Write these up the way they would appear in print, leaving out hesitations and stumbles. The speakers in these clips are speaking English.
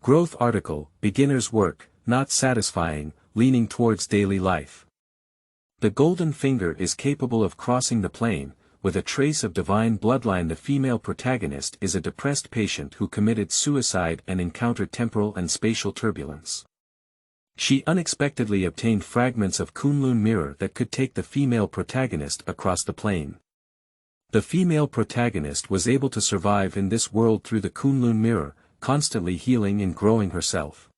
Growth article, beginner's work, not satisfying, leaning towards daily life. The golden finger is capable of crossing the plane, with a trace of divine bloodline. The female protagonist is a depressed patient who committed suicide and encountered temporal and spatial turbulence. She unexpectedly obtained fragments of Kunlun Mirror that could take the female protagonist across the plane. The female protagonist was able to survive in this world through the Kunlun Mirror, constantly healing and growing herself.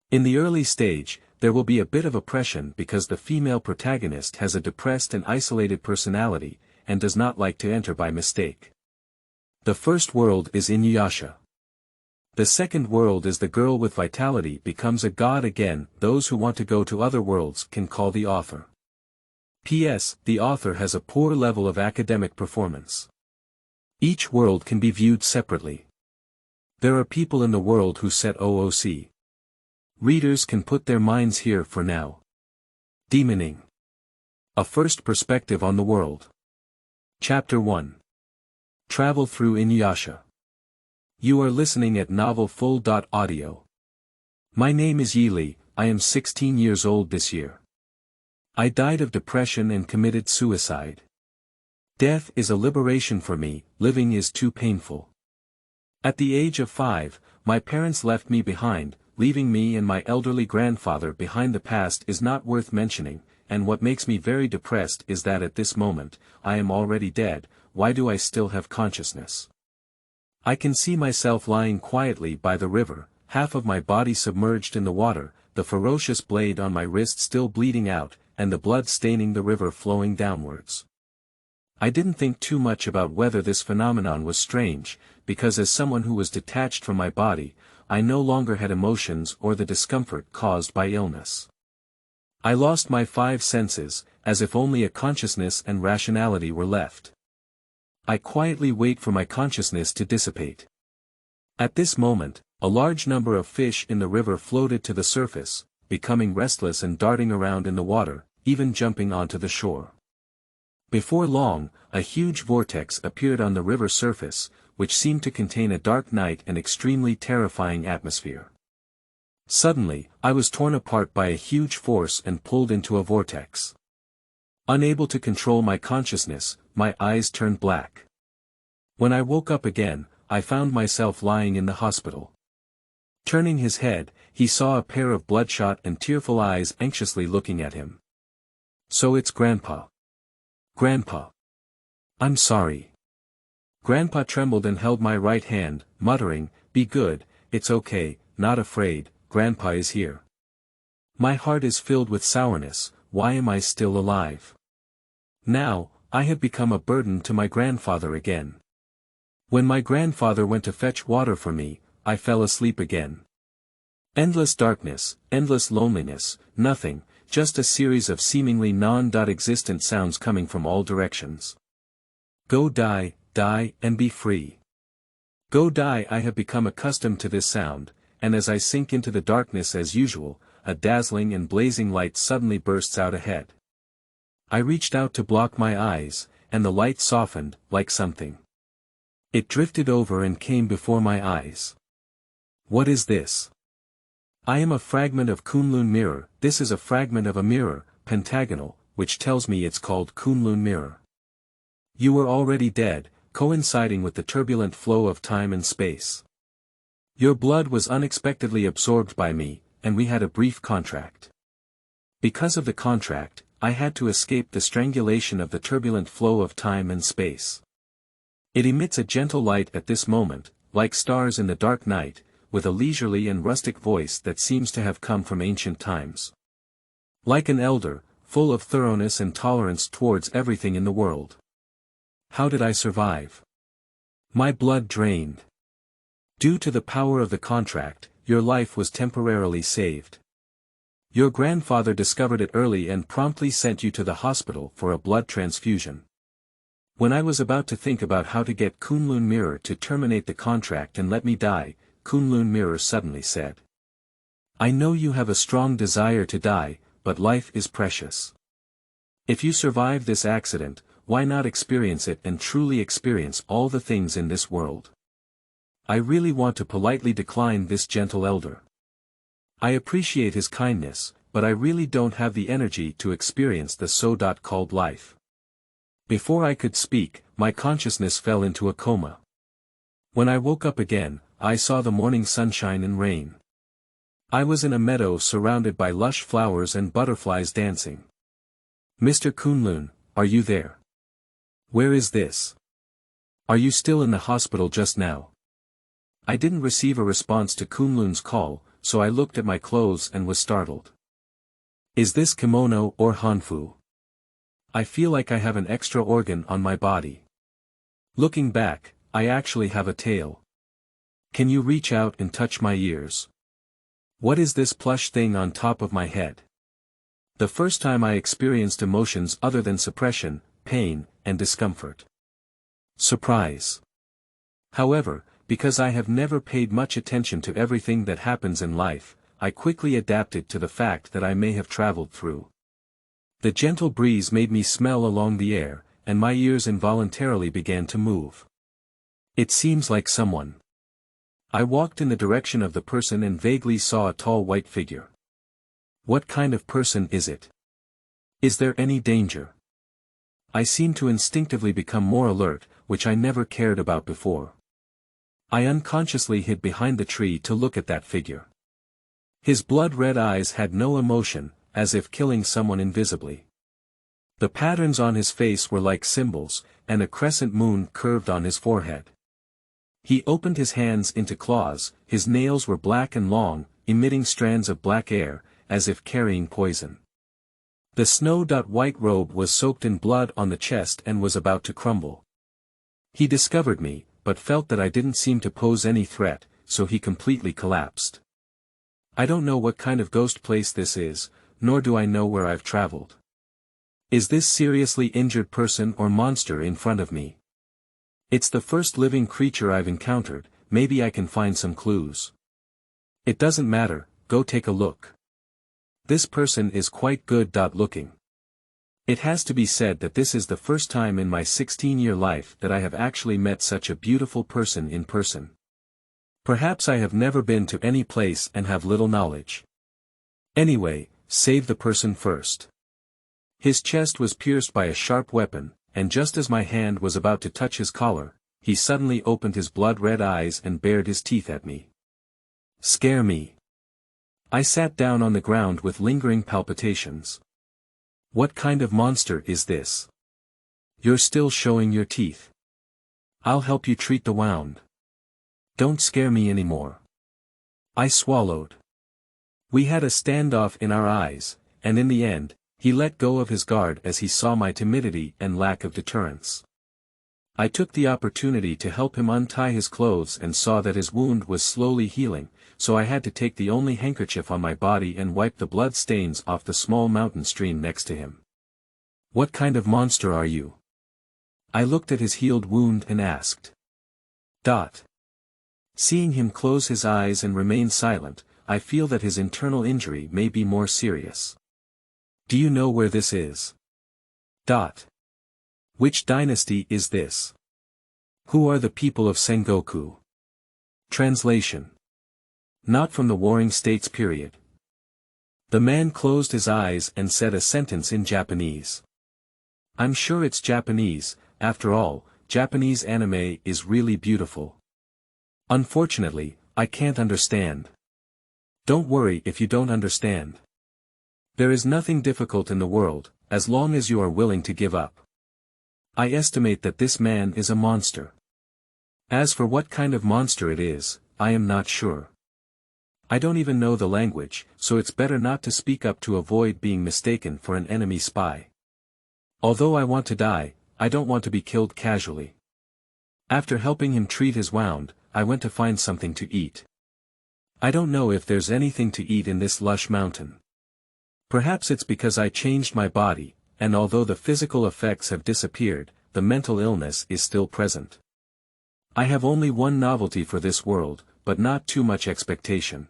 In the early stage, there will be a bit of oppression because the female protagonist has a depressed and isolated personality, and does not like to enter by mistake. The first world is Inuyasha. The second world is the girl with vitality becomes a god again. Those who want to go to other worlds can call the author. P.S. The author has a poor level of academic performance. Each world can be viewed separately. There are people in the world who set OOC. Readers can put their minds here for now. Demoning. A first perspective on the world. Chapter 1. Travel through Inuyasha. You are listening at novelfull.audio. My name is Yili. I am 16 years old this year. I died of depression and committed suicide. Death is a liberation for me, living is too painful. At the age of 5, my parents left me behind, leaving me and my elderly grandfather behind. The past is not worth mentioning, and what makes me very depressed is that at this moment, I am already dead. Why do I still have consciousness? I can see myself lying quietly by the river, half of my body submerged in the water, the ferocious blade on my wrist still bleeding out, and the blood staining the river flowing downwards. I didn't think too much about whether this phenomenon was strange, because as someone who was detached from my body, I no longer had emotions or the discomfort caused by illness. I lost my 5 senses, as if only a consciousness and rationality were left. I quietly wait for my consciousness to dissipate. At this moment, a large number of fish in the river floated to the surface, becoming restless and darting around in the water, even jumping onto the shore. Before long, a huge vortex appeared on the river surface, which seemed to contain a dark night and extremely terrifying atmosphere. Suddenly, I was torn apart by a huge force and pulled into a vortex. Unable to control my consciousness, my eyes turned black. When I woke up again, I found myself lying in the hospital. Turning his head, he saw a pair of bloodshot and tearful eyes anxiously looking at him. So it's Grandpa. Grandpa. I'm sorry. Grandpa trembled and held my right hand, muttering, "Be good, it's okay, not afraid, Grandpa is here." My heart is filled with sourness. Why am I still alive? Now, I have become a burden to my grandfather again. When my grandfather went to fetch water for me, I fell asleep again. Endless darkness, endless loneliness, nothing, just a series of seemingly non-existent sounds coming from all directions. Go die, die, and be free. Go die. I have become accustomed to this sound, and as I sink into the darkness as usual, a dazzling and blazing light suddenly bursts out ahead. I reached out to block my eyes, and the light softened, like something. It drifted over and came before my eyes. What is this? I am a fragment of Kunlun Mirror. This is a fragment of a mirror, pentagonal, which tells me it's called Kunlun Mirror. You were already dead, coinciding with the turbulent flow of time and space. Your blood was unexpectedly absorbed by me, and we had a brief contract. Because of the contract, I had to escape the strangulation of the turbulent flow of time and space. It emits a gentle light at this moment, like stars in the dark night, with a leisurely and rustic voice that seems to have come from ancient times. Like an elder, full of thoroughness and tolerance towards everything in the world. How did I survive? My blood drained. Due to the power of the contract, your life was temporarily saved. Your grandfather discovered it early and promptly sent you to the hospital for a blood transfusion. When I was about to think about how to get Kunlun Mirror to terminate the contract and let me die, Kunlun Mirror suddenly said, "I know you have a strong desire to die, but life is precious. If you survive this accident, why not experience it and truly experience all the things in this world? I really want to politely decline this gentle elder. I appreciate his kindness, but I really don't have the energy to experience the so-called life. Before I could speak, my consciousness fell into a coma. When I woke up again, I saw the morning sunshine and rain. I was in a meadow surrounded by lush flowers and butterflies dancing. Mr. Kunlun, are you there? Where is this? Are you still in the hospital just now? I didn't receive a response to Kunlun's call, so I looked at my clothes and was startled. Is this kimono or hanfu? I feel like I have an extra organ on my body. Looking back, I actually have a tail. Can you reach out and touch my ears? What is this plush thing on top of my head? The first time I experienced emotions other than suppression, pain, and discomfort. Surprise. However, because I have never paid much attention to everything that happens in life, I quickly adapted to the fact that I may have traveled through. The gentle breeze made me smell along the air, and my ears involuntarily began to move. It seems like someone. I walked in the direction of the person and vaguely saw a tall white figure. What kind of person is it? Is there any danger? I seemed to instinctively become more alert, which I never cared about before. I unconsciously hid behind the tree to look at that figure. His blood-red eyes had no emotion, as if killing someone invisibly. The patterns on his face were like symbols, and a crescent moon curved on his forehead. He opened his hands into claws, his nails were black and long, emitting strands of black air, as if carrying poison. The snow-white robe was soaked in blood on the chest and was about to crumble. He discovered me, but felt that I didn't seem to pose any threat, so he completely collapsed. I don't know what kind of ghost place this is, nor do I know where I've traveled. Is this seriously injured person or monster in front of me? It's the first living creature I've encountered, maybe I can find some clues. It doesn't matter, go take a look. This person is quite good looking. It has to be said that this is the first time in my 16-year life that I have actually met such a beautiful person in person. Perhaps I have never been to any place and have little knowledge. Anyway, save the person first. His chest was pierced by a sharp weapon, and just as my hand was about to touch his collar, he suddenly opened his blood-red eyes and bared his teeth at me. Scare me. I sat down on the ground with lingering palpitations. What kind of monster is this? You're still showing your teeth. I'll help you treat the wound. Don't scare me anymore. I swallowed. We had a standoff in our eyes, and in the end, he let go of his guard as he saw my timidity and lack of deterrence. I took the opportunity to help him untie his clothes and saw that his wound was slowly healing, so I had to take the only handkerchief on my body and wipe the blood stains off the small mountain stream next to him. What kind of monster are you? I looked at his healed wound and asked. Seeing him close his eyes and remain silent, I feel that his internal injury may be more serious. Do you know where this is? Which dynasty is this? Who are the people of Sengoku? Translation. Not from the Warring States period. The man closed his eyes and said a sentence in Japanese. I'm sure it's Japanese, after all, Japanese anime is really beautiful. Unfortunately, I can't understand. Don't worry if you don't understand. There is nothing difficult in the world, as long as you are willing to give up. I estimate that this man is a monster. As for what kind of monster it is, I am not sure. I don't even know the language, so it's better not to speak up to avoid being mistaken for an enemy spy. Although I want to die, I don't want to be killed casually. After helping him treat his wound, I went to find something to eat. I don't know if there's anything to eat in this lush mountain. Perhaps it's because I changed my body, and although the physical effects have disappeared, the mental illness is still present. I have only one novelty for this world, but not too much expectation.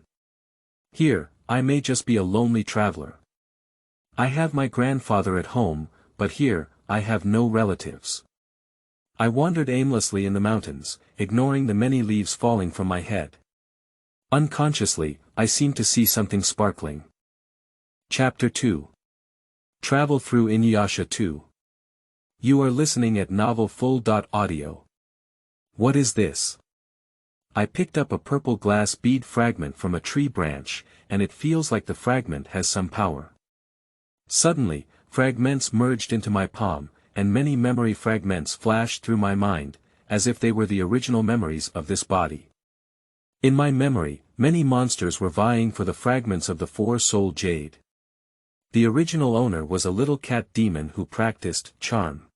Here, I may just be a lonely traveler. I have my grandfather at home, but here, I have no relatives. I wandered aimlessly in the mountains, ignoring the many leaves falling from my head. Unconsciously, I seemed to see something sparkling. Chapter 2. Travel through Inuyasha 2. You are listening at Novel Full.audio. What is this? I picked up a purple glass bead fragment from a tree branch, and it feels like the fragment has some power. Suddenly, fragments merged into my palm, and many memory fragments flashed through my mind, as if they were the original memories of this body. In my memory, many monsters were vying for the fragments of the four-soul jade. The original owner was a little cat demon who practiced charm.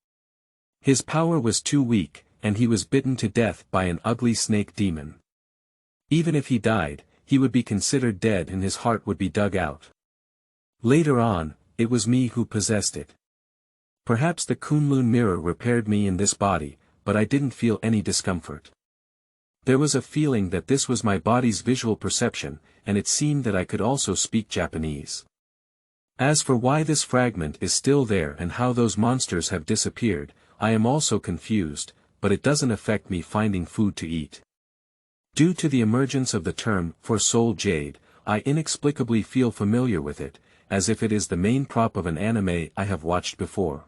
His power was too weak, and he was bitten to death by an ugly snake demon. Even if he died, he would be considered dead and his heart would be dug out. Later on, it was me who possessed it. Perhaps the Kunlun Mirror repaired me in this body, but I didn't feel any discomfort. There was a feeling that this was my body's visual perception, and it seemed that I could also speak Japanese. As for why this fragment is still there and how those monsters have disappeared, I am also confused, but it doesn't affect me finding food to eat. Due to the emergence of the term four-soul jade, I inexplicably feel familiar with it, as if it is the main prop of an anime I have watched before.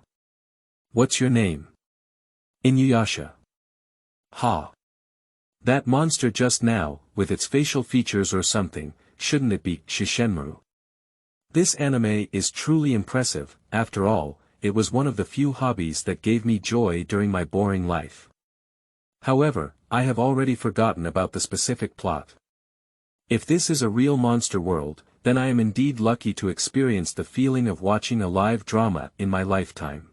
What's your name? Inuyasha. Ha. That monster just now, with its facial features or something, shouldn't it be Shishenmaru? This anime is truly impressive. After all, it was one of the few hobbies that gave me joy during my boring life. However, I have already forgotten about the specific plot. If this is a real monster world, then I am indeed lucky to experience the feeling of watching a live drama in my lifetime.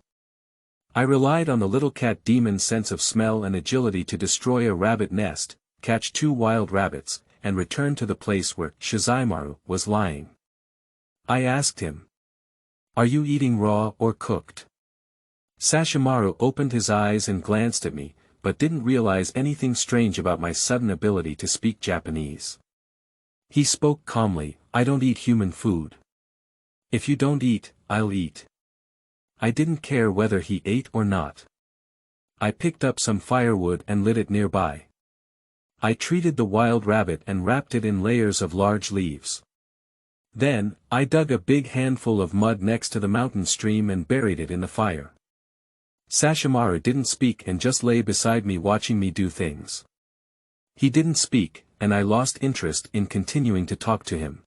I relied on the little cat demon's sense of smell and agility to destroy a rabbit nest, catch 2 wild rabbits, and return to the place where Shizuimaru was lying. I asked him, "Are you eating raw or cooked?" Sashimaru opened his eyes and glanced at me, but didn't realize anything strange about my sudden ability to speak Japanese. He spoke calmly, "I don't eat human food. If you don't eat, I'll eat." I didn't care whether he ate or not. I picked up some firewood and lit it nearby. I treated the wild rabbit and wrapped it in layers of large leaves. Then, I dug a big handful of mud next to the mountain stream and buried it in the fire. Sashimaru didn't speak and just lay beside me watching me do things. He didn't speak, and I lost interest in continuing to talk to him.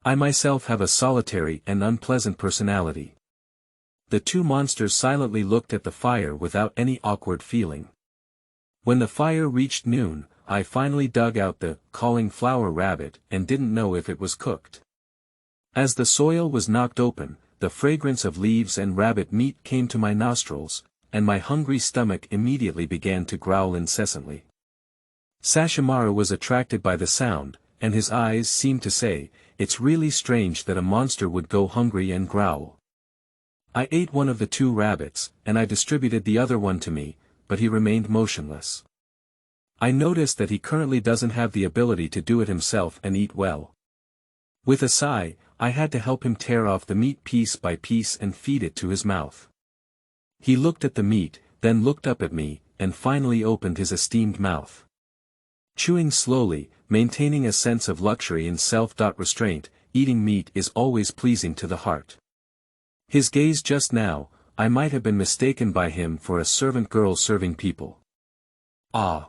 I myself have a solitary and unpleasant personality. The two monsters silently looked at the fire without any awkward feeling. When the fire reached noon, I finally dug out the cauliflower rabbit and didn't know if it was cooked. As the soil was knocked open, the fragrance of leaves and rabbit meat came to my nostrils, and my hungry stomach immediately began to growl incessantly. Sashimaru was attracted by the sound, and his eyes seemed to say, "It's really strange that a monster would go hungry and growl." I ate one of the 2 rabbits, and I distributed the other one to me, but he remained motionless. I noticed that he currently doesn't have the ability to do it himself and eat well. With a sigh, I had to help him tear off the meat piece by piece and feed it to his mouth. He looked at the meat, then looked up at me, and finally opened his esteemed mouth. Chewing slowly, maintaining a sense of luxury and self-restraint, eating meat is always pleasing to the heart. His gaze just now, I might have been mistaken by him for a servant girl serving people. Ah!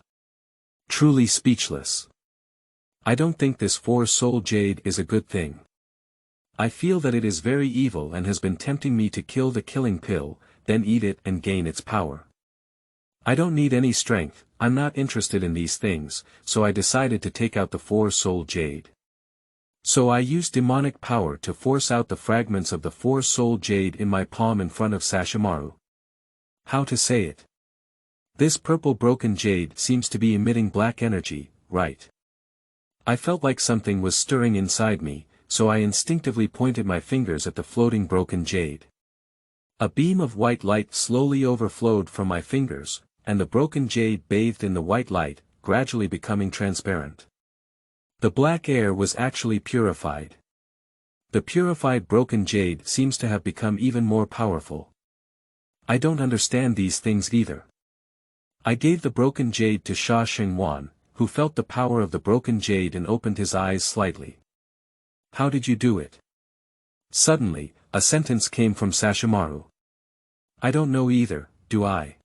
Truly speechless. I don't think this four-soul jade is a good thing. I feel that it is very evil and has been tempting me to kill the killing pill, then eat it and gain its power. I don't need any strength, I'm not interested in these things, so I decided to take out the four-soul jade. So I used demonic power to force out the fragments of the four-soul jade in my palm in front of Sashimaru. How to say it? This purple broken jade seems to be emitting black energy, right? I felt like something was stirring inside me, so I instinctively pointed my fingers at the floating broken jade. A beam of white light slowly overflowed from my fingers, and the broken jade bathed in the white light, gradually becoming transparent. The black air was actually purified. The purified broken jade seems to have become even more powerful. I don't understand these things either. I gave the broken jade to Sha Xingwan, who felt the power of the broken jade and opened his eyes slightly. How did you do it? Suddenly, a sentence came from Sashimaru. I don't know either, do I?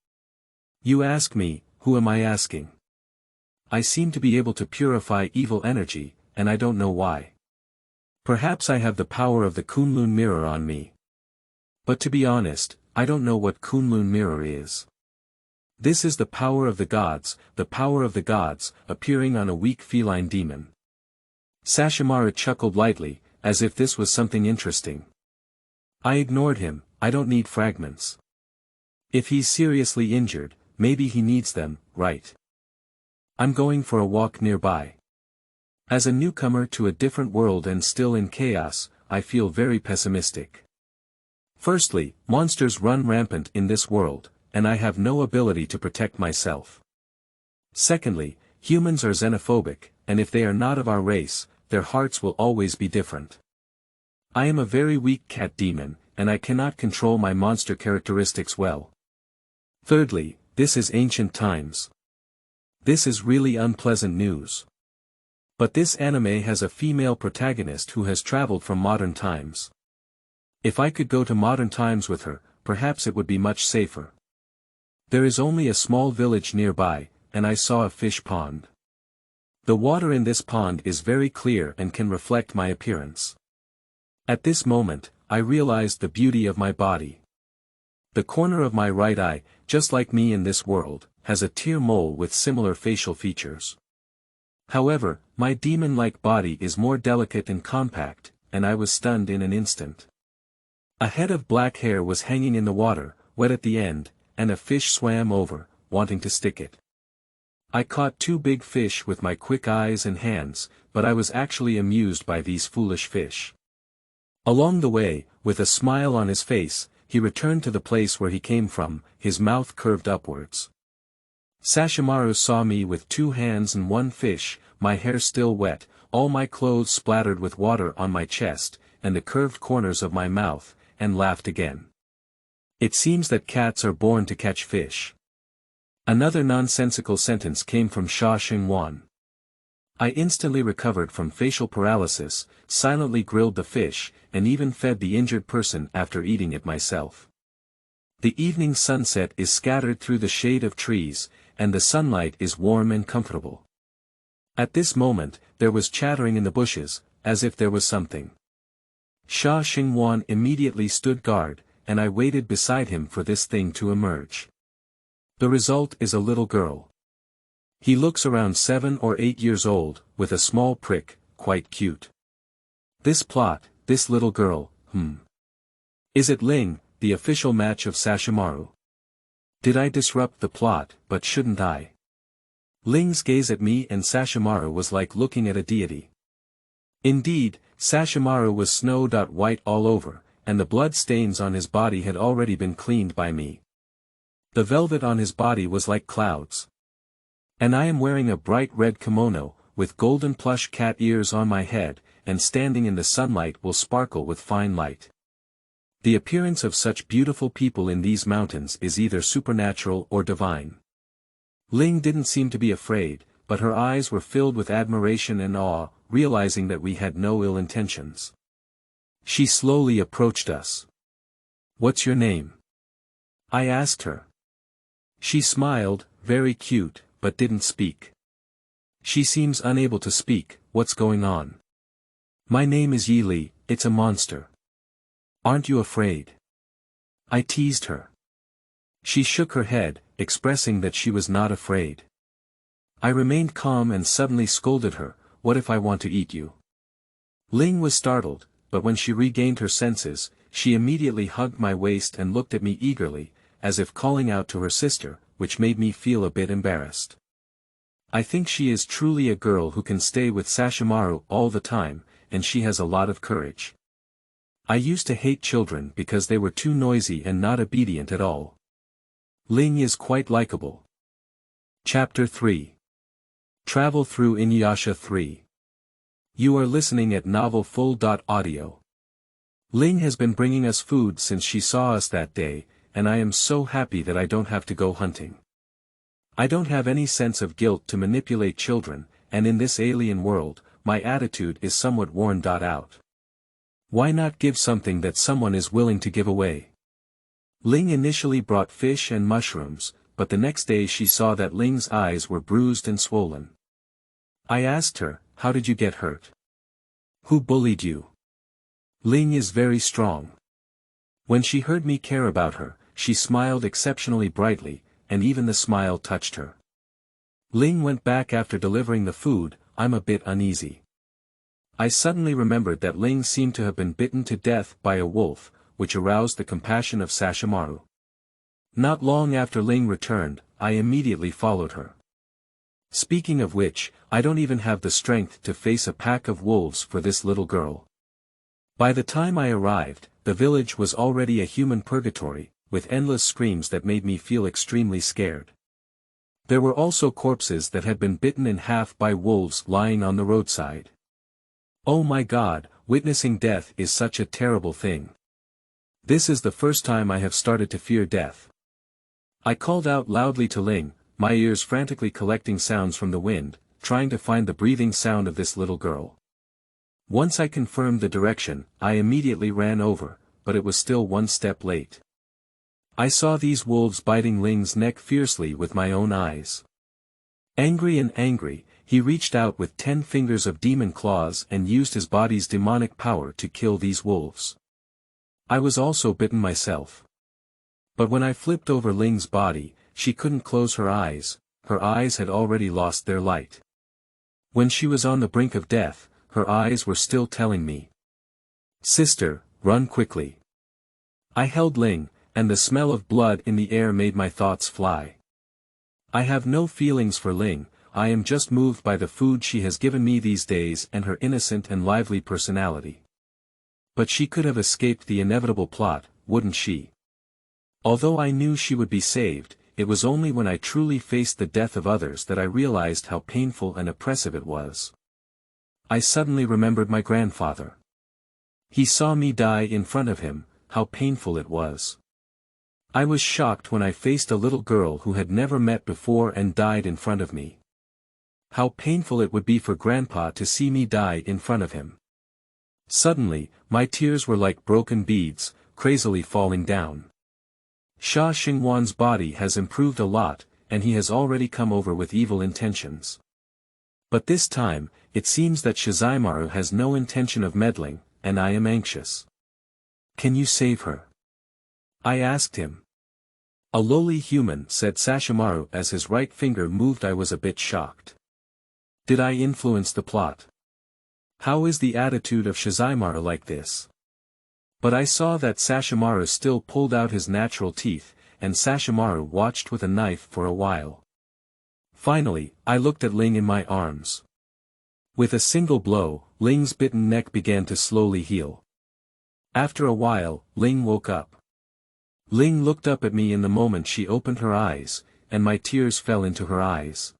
You ask me, who am I asking? I seem to be able to purify evil energy, and I don't know why. Perhaps I have the power of the Kunlun Mirror on me. But to be honest, I don't know what Kunlun Mirror is. This is the power of the gods, appearing on a weak feline demon. Sashimaru chuckled lightly, as if this was something interesting. I ignored him. I don't need fragments. If he's seriously injured, maybe he needs them, right? I'm going for a walk nearby. As a newcomer to a different world and still in chaos, I feel very pessimistic. Firstly, monsters run rampant in this world, and I have no ability to protect myself. Secondly, humans are xenophobic, and if they are not of our race, their hearts will always be different. I am a very weak cat demon, and I cannot control my monster characteristics well. Thirdly, this is ancient times. This is really unpleasant news. But this anime has a female protagonist who has traveled from modern times. If I could go to modern times with her, perhaps it would be much safer. There is only a small village nearby, and I saw a fish pond. The water in this pond is very clear and can reflect my appearance. At this moment, I realized the beauty of my body. The corner of my right eye, just like me in this world, has a tear mole with similar facial features. However, my demon-like body is more delicate and compact, and I was stunned in an instant. A head of black hair was hanging in the water, wet at the end, and a fish swam over, wanting to stick it. I caught 2 big fish with my quick eyes and hands, but I was actually amused by these foolish fish. Along the way, with a smile on his face, he returned to the place where he came from, his mouth curved upwards. Sashimaru saw me with 2 hands and 1 fish, my hair still wet, all my clothes splattered with water on my chest, and the curved corners of my mouth, and laughed again. It seems that cats are born to catch fish. Another nonsensical sentence came from Sha Xingwan. I instantly recovered from facial paralysis, silently grilled the fish, and even fed the injured person after eating it myself. The evening sunset is scattered through the shade of trees, and the sunlight is warm and comfortable. At this moment, there was chattering in the bushes, as if there was something. Sha Xingwan immediately stood guard, and I waited beside him for this thing to emerge. The result is a little girl. He looks around 7 or 8 years old, with a small prick, quite cute. This plot, this little girl, Is it Ling, the official match of Sashimaru? Did I disrupt the plot, but shouldn't I? Ling's gaze at me and Sashimaru was like looking at a deity. Indeed, Sashimaru was snow-white all over, and the blood stains on his body had already been cleaned by me. The velvet on his body was like clouds. And I am wearing a bright red kimono, with golden plush cat ears on my head, and standing in the sunlight will sparkle with fine light. The appearance of such beautiful people in these mountains is either supernatural or divine. Ling didn't seem to be afraid, but her eyes were filled with admiration and awe, realizing that we had no ill intentions. She slowly approached us. "What's your name?" I asked her. She smiled, very cute, but didn't speak. She seems unable to speak. What's going on? My name is Yi Li, it's a monster. Aren't you afraid? I teased her. She shook her head, expressing that she was not afraid. I remained calm and suddenly scolded her, "What if I want to eat you?" Ling was startled, but when she regained her senses, she immediately hugged my waist and looked at me eagerly, as if calling out to her sister, which made me feel a bit embarrassed. I think she is truly a girl who can stay with Sashimaru all the time, and she has a lot of courage. I used to hate children because they were too noisy and not obedient at all. Ling is quite likable. Chapter 3. Travel through Inuyasha 3. You are listening at novelfull.audio. Ling has been bringing us food since she saw us that day, and I am so happy that I don't have to go hunting. I don't have any sense of guilt to manipulate children, and in this alien world, my attitude is somewhat worn out. Why not give something that someone is willing to give away? Ling initially brought fish and mushrooms, but the next day she saw that Ling's eyes were bruised and swollen. I asked her, "How did you get hurt? Who bullied you?" Ling is very strong. When she heard me care about her, she smiled exceptionally brightly, and even the smile touched her. Ling went back after delivering the food. I'm a bit uneasy. I suddenly remembered that Ling seemed to have been bitten to death by a wolf, which aroused the compassion of Sashimaru. Not long after Ling returned, I immediately followed her. Speaking of which, I don't even have the strength to face a pack of wolves for this little girl. By the time I arrived, the village was already a human purgatory, with endless screams that made me feel extremely scared. There were also corpses that had been bitten in half by wolves lying on the roadside. Oh my God, witnessing death is such a terrible thing. This is the first time I have started to fear death. I called out loudly to Ling, my ears frantically collecting sounds from the wind, trying to find the breathing sound of this little girl. Once I confirmed the direction, I immediately ran over, but it was still one step late. I saw these wolves biting Ling's neck fiercely with my own eyes. Angry and angry, he reached out with 10 fingers of demon claws and used his body's demonic power to kill these wolves. I was also bitten myself. But when I flipped over Ling's body, she couldn't close her eyes had already lost their light. When she was on the brink of death, her eyes were still telling me, "Sister, run quickly." I held Ling, and the smell of blood in the air made my thoughts fly. I have no feelings for Ling, I am just moved by the food she has given me these days and her innocent and lively personality. But she could have escaped the inevitable plot, wouldn't she? Although I knew she would be saved, it was only when I truly faced the death of others that I realized how painful and oppressive it was. I suddenly remembered my grandfather. He saw me die in front of him, how painful it was. I was shocked when I faced a little girl who had never met before and died in front of me. How painful it would be for Grandpa to see me die in front of him. Suddenly, my tears were like broken beads, crazily falling down. Sha Xingwan's body has improved a lot, and he has already come over with evil intentions. But this time, it seems that Shizuimaru has no intention of meddling, and I am anxious. Can you save her? I asked him. A lowly human, said Sashimaru as his right finger moved. I was a bit shocked. Did I influence the plot? How is the attitude of Shizuimaru like this? But I saw that Sashimaru still pulled out his natural teeth, and Sashimaru watched with a knife for a while. Finally, I looked at Ling in my arms. With a single blow, Ling's bitten neck began to slowly heal. After a while, Ling woke up. Ling looked up at me in the moment she opened her eyes, and my tears fell into her eyes.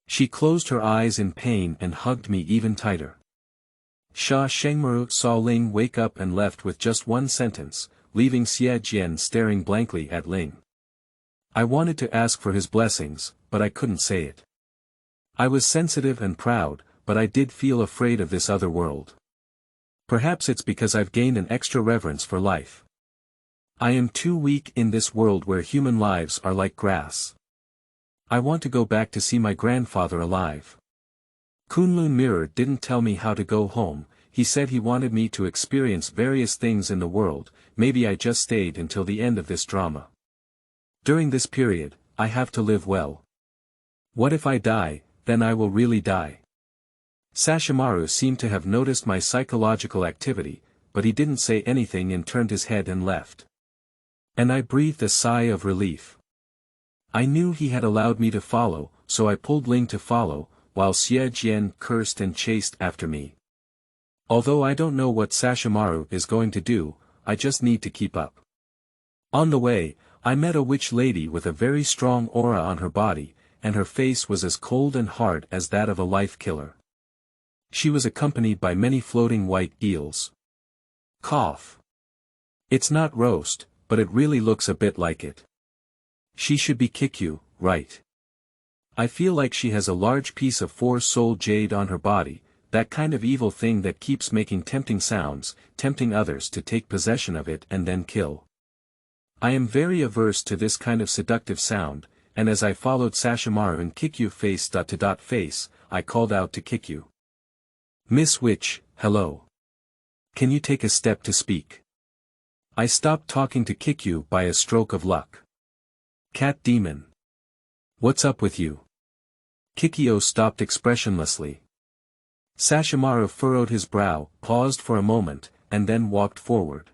She closed her eyes in pain and hugged me even tighter. Sha Shengmaru saw Ling wake up and left with just one sentence, leaving Xie Jian staring blankly at Ling. I wanted to ask for his blessings, but I couldn't say it. I was sensitive and proud, but I did feel afraid of this other world. Perhaps it's because I've gained an extra reverence for life. I am too weak in this world where human lives are like grass. I want to go back to see my grandfather alive. Kunlun Mirror didn't tell me how to go home, he said he wanted me to experience various things in the world. Maybe I just stayed until the end of this drama. During this period, I have to live well. What if I die, then I will really die. Sashimaru seemed to have noticed my psychological activity, but he didn't say anything and turned his head and left. And I breathed a sigh of relief. I knew he had allowed me to follow, so I pulled Ling to follow, while Xie Jian cursed and chased after me. Although I don't know what Sashimaru is going to do, I just need to keep up. On the way, I met a witch lady with a very strong aura on her body, and her face was as cold and hard as that of a life killer. She was accompanied by many floating white eels. Cough. It's not roast, but it really looks a bit like it. She should be Kikyu, right? I feel like she has a large piece of four-soul jade on her body, that kind of evil thing that keeps making tempting sounds, tempting others to take possession of it and then kill. I am very averse to this kind of seductive sound, and as I followed Sashimaru and Kikyu face, I called out to Kikyu. Miss Witch, hello. Can you take a step to speak? I stopped talking to Kikyu by a stroke of luck. Cat demon. What's up with you? Kikyo stopped expressionlessly. Sashimaru furrowed his brow, paused for a moment, and then walked forward.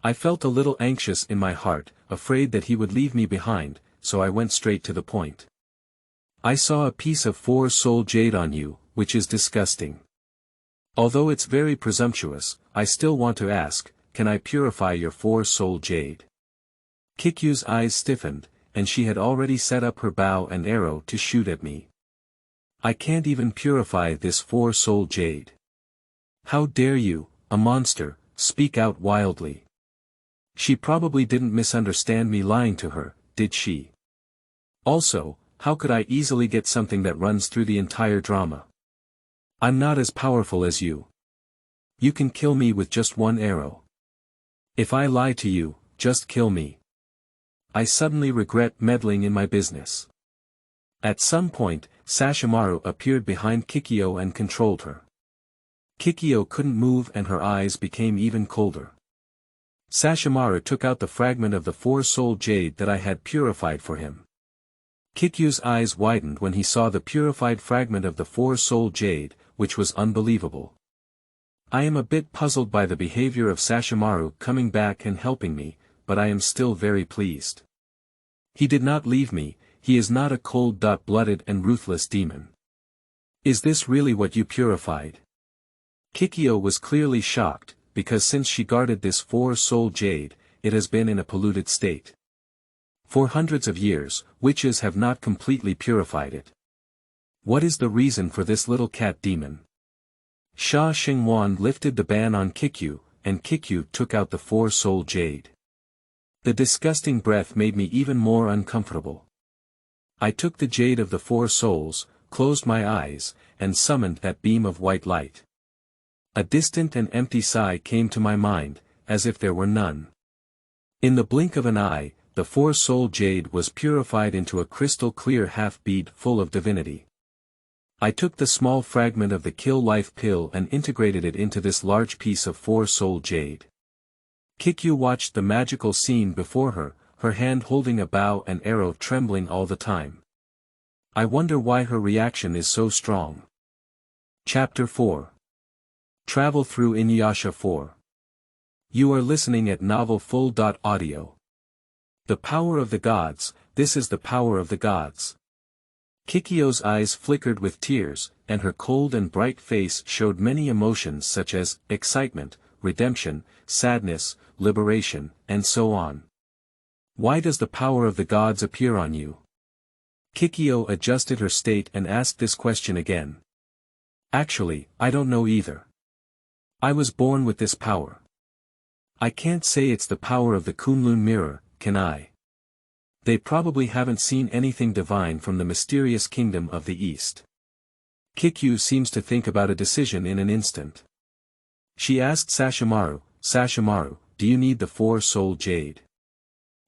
I felt a little anxious in my heart, afraid that he would leave me behind, so I went straight to the point. I saw a piece of four-soul jade on you, which is disgusting. Although it's very presumptuous, I still want to ask, can I purify your four-soul jade? Kikyu's eyes stiffened, and she had already set up her bow and arrow to shoot at me. I can't even purify this four-soul jade. How dare you, a monster, speak out wildly. She probably didn't misunderstand me lying to her, did she? Also, how could I easily get something that runs through the entire drama? I'm not as powerful as you. You can kill me with just one arrow. If I lie to you, just kill me. I suddenly regret meddling in my business. At some point, Sashimaru appeared behind Kikyo and controlled her. Kikyo couldn't move and her eyes became even colder. Sashimaru took out the fragment of the four-soul jade that I had purified for him. Kikyu's eyes widened when he saw the purified fragment of the four-soul jade, which was unbelievable. I am a bit puzzled by the behavior of Sashimaru coming back and helping me, but I am still very pleased. He did not leave me, he is not a cold-blooded and ruthless demon. Is this really what you purified? Kikyo was clearly shocked, because since she guarded this four-soul jade, it has been in a polluted state. For hundreds of years, witches have not completely purified it. What is the reason for this little cat demon? Sha Xingwan lifted the ban on Kikyu, and Kikyu took out the four-soul jade. The disgusting breath made me even more uncomfortable. I took the jade of the four souls, closed my eyes, and summoned that beam of white light. A distant and empty sigh came to my mind, as if there were none. In the blink of an eye, the four-soul jade was purified into a crystal-clear half-bead full of divinity. I took the small fragment of the kill life pill and integrated it into this large piece of four-soul jade. Kikyu watched the magical scene before her, her hand holding a bow and arrow trembling all the time. I wonder why her reaction is so strong. Chapter 4. Travel through Inuyasha 4. You are listening at novelfull.audio. The power of the gods, this is the power of the gods. Kikyo's eyes flickered with tears, and her cold and bright face showed many emotions such as excitement, redemption, sadness, liberation, and so on. Why does the power of the gods appear on you? Kikyo adjusted her state and asked this question again. Actually, I don't know either. I was born with this power. I can't say it's the power of the Kunlun Mirror, can I? They probably haven't seen anything divine from the mysterious kingdom of the East. Kikyu seems to think about a decision in an instant. She asked Sashimaru, Sashimaru, do you need the four-soul jade?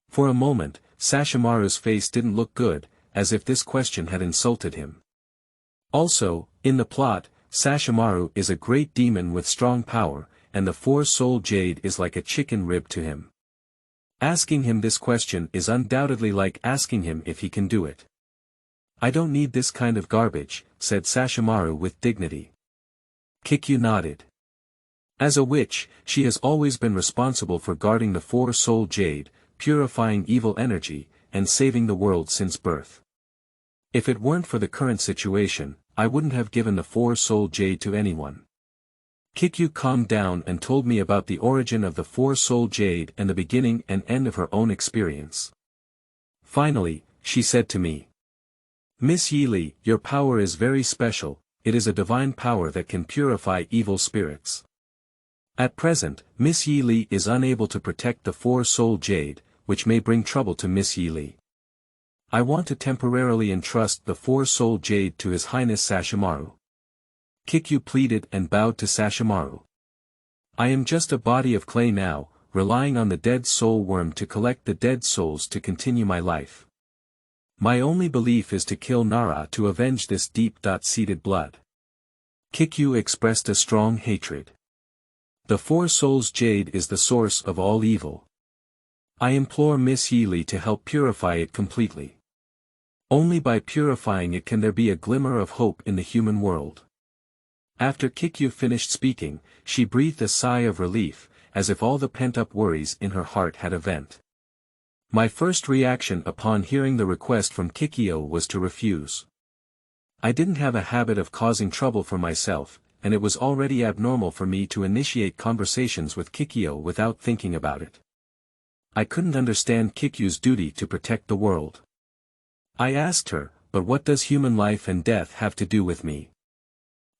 For a moment, Sashimaru's face didn't look good, as if this question had insulted him. Also, in the plot, Sashimaru is a great demon with strong power, and the four-soul jade is like a chicken rib to him. Asking him this question is undoubtedly like asking him if he can do it. I don't need this kind of garbage, said Sashimaru with dignity. Kikyu nodded. As a witch, she has always been responsible for guarding the four-soul jade, purifying evil energy, and saving the world since birth. If it weren't for the current situation, I wouldn't have given the four-soul jade to anyone. Kikyu calmed down and told me about the origin of the four-soul jade and the beginning and end of her own experience. Finally, she said to me, Miss Yili, your power is very special, it is a divine power that can purify evil spirits. At present, Miss Yili is unable to protect the four-soul jade, which may bring trouble to Miss Yili. I want to temporarily entrust the four-soul jade to His Highness Sashimaru. Kikyu pleaded and bowed to Sashimaru. I am just a body of clay now, relying on the dead soul worm to collect the dead souls to continue my life. My only belief is to kill Nara to avenge this deep-seated blood. Kikyu expressed a strong hatred. The Four Souls Jade is the source of all evil. I implore Miss Yili to help purify it completely. Only by purifying it can there be a glimmer of hope in the human world. After Kikyu finished speaking, she breathed a sigh of relief, as if all the pent-up worries in her heart had a vent. My first reaction upon hearing the request from Kikyo was to refuse. I didn't have a habit of causing trouble for myself, and it was already abnormal for me to initiate conversations with Kikyo without thinking about it. I couldn't understand Kikyu's duty to protect the world. I asked her, but what does human life and death have to do with me?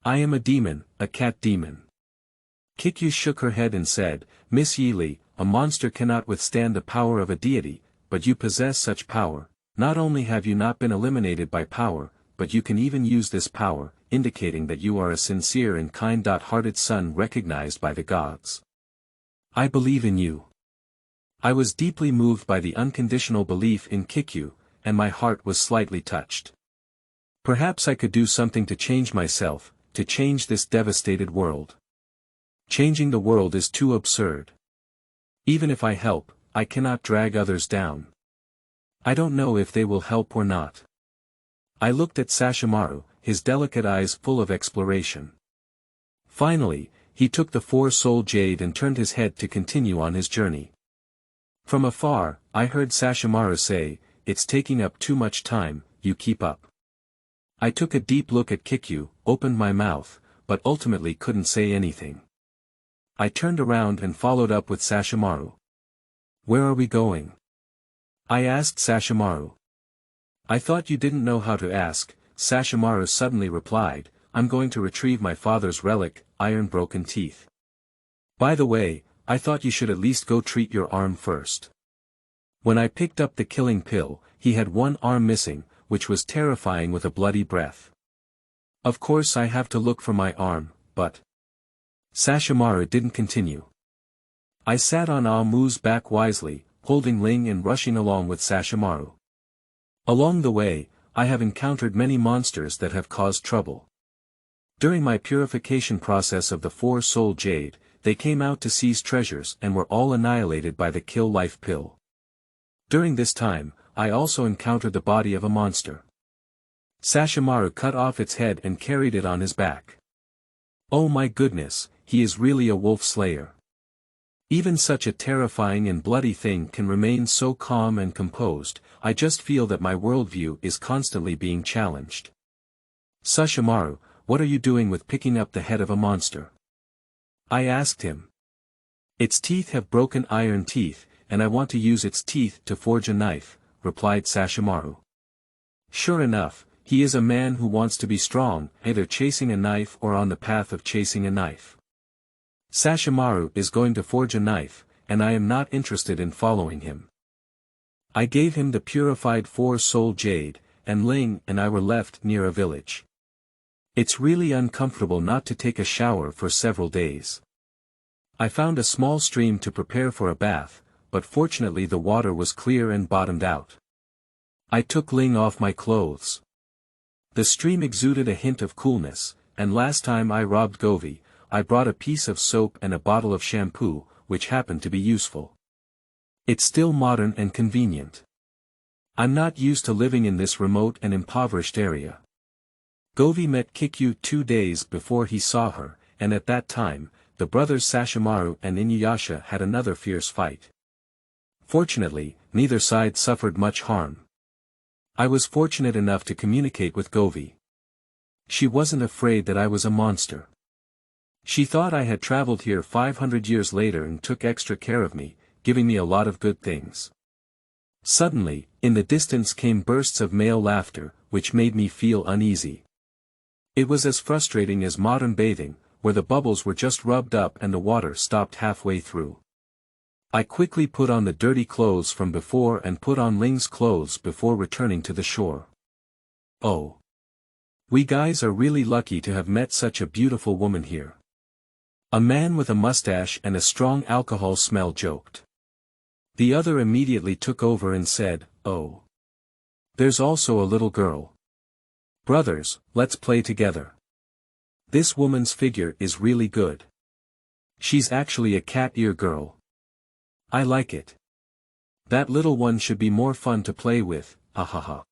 I am a demon, a cat demon. Kikyu shook her head and said, Miss Yili, a monster cannot withstand the power of a deity, but you possess such power. Not only have you not been eliminated by power, but you can even use this power, indicating that you are a sincere and kind-hearted son recognized by the gods. I believe in you. I was deeply moved by the unconditional belief in Kikyu, and my heart was slightly touched. Perhaps I could do something to change myself, to change this devastated world. Changing the world is too absurd. Even if I help, I cannot drag others down. I don't know if they will help or not. I looked at Sashimaru, his delicate eyes full of exploration. Finally, he took the four-soul jade and turned his head to continue on his journey. From afar, I heard Sashimaru say, "It's taking up too much time, you keep up." I took a deep look at Kikyu, opened my mouth, but ultimately couldn't say anything. I turned around and followed up with Sashimaru. "Where are we going?" I asked Sashimaru. "I thought you didn't know how to ask," Sashimaru suddenly replied, "I'm going to retrieve my father's relic, iron broken teeth. By the way, I thought you should at least go treat your arm first." When I picked up the killing pill, he had one arm missing, which was terrifying with a bloody breath. Of course I have to look for my arm, but... Sashimaru didn't continue. I sat on Amu's back wisely, holding Ling and rushing along with Sashimaru. Along the way, I have encountered many monsters that have caused trouble. During my purification process of the four-soul jade, they came out to seize treasures and were all annihilated by the kill life pill. During this time, I also encountered the body of a monster. Sashimaru cut off its head and carried it on his back. Oh my goodness, he is really a wolf slayer. Even such a terrifying and bloody thing can remain so calm and composed. I just feel that my worldview is constantly being challenged. Sashimaru, what are you doing with picking up the head of a monster? I asked him. Its teeth have broken iron teeth, and I want to use its teeth to forge a knife, replied Sashimaru. Sure enough, he is a man who wants to be strong, either chasing a knife or on the path of chasing a knife. Sashimaru is going to forge a knife, and I am not interested in following him. I gave him the purified four-soul jade, and Ling and I were left near a village. It's really uncomfortable not to take a shower for several days. I found a small stream to prepare for a bath, but fortunately the water was clear and bottomed out. I took Ling off my clothes. The stream exuded a hint of coolness, and last time I robbed Govi, I brought a piece of soap and a bottle of shampoo, which happened to be useful. It's still modern and convenient. I'm not used to living in this remote and impoverished area. Govi met Kikyu 2 days before he saw her, and at that time, the brothers Sashimaru and Inuyasha had another fierce fight. Fortunately, neither side suffered much harm. I was fortunate enough to communicate with Govi. She wasn't afraid that I was a monster. She thought I had traveled here 500 years later and took extra care of me, giving me a lot of good things. Suddenly, in the distance came bursts of male laughter, which made me feel uneasy. It was as frustrating as modern bathing, where the bubbles were just rubbed up and the water stopped halfway through. I quickly put on the dirty clothes from before and put on Ling's clothes before returning to the shore. Oh. We guys are really lucky to have met such a beautiful woman here. A man with a mustache and a strong alcohol smell joked. The other immediately took over and said, "Oh. There's also a little girl. Brothers, let's play together. This woman's figure is really good. She's actually a cat ear girl. I like it. That little one should be more fun to play with, ahaha."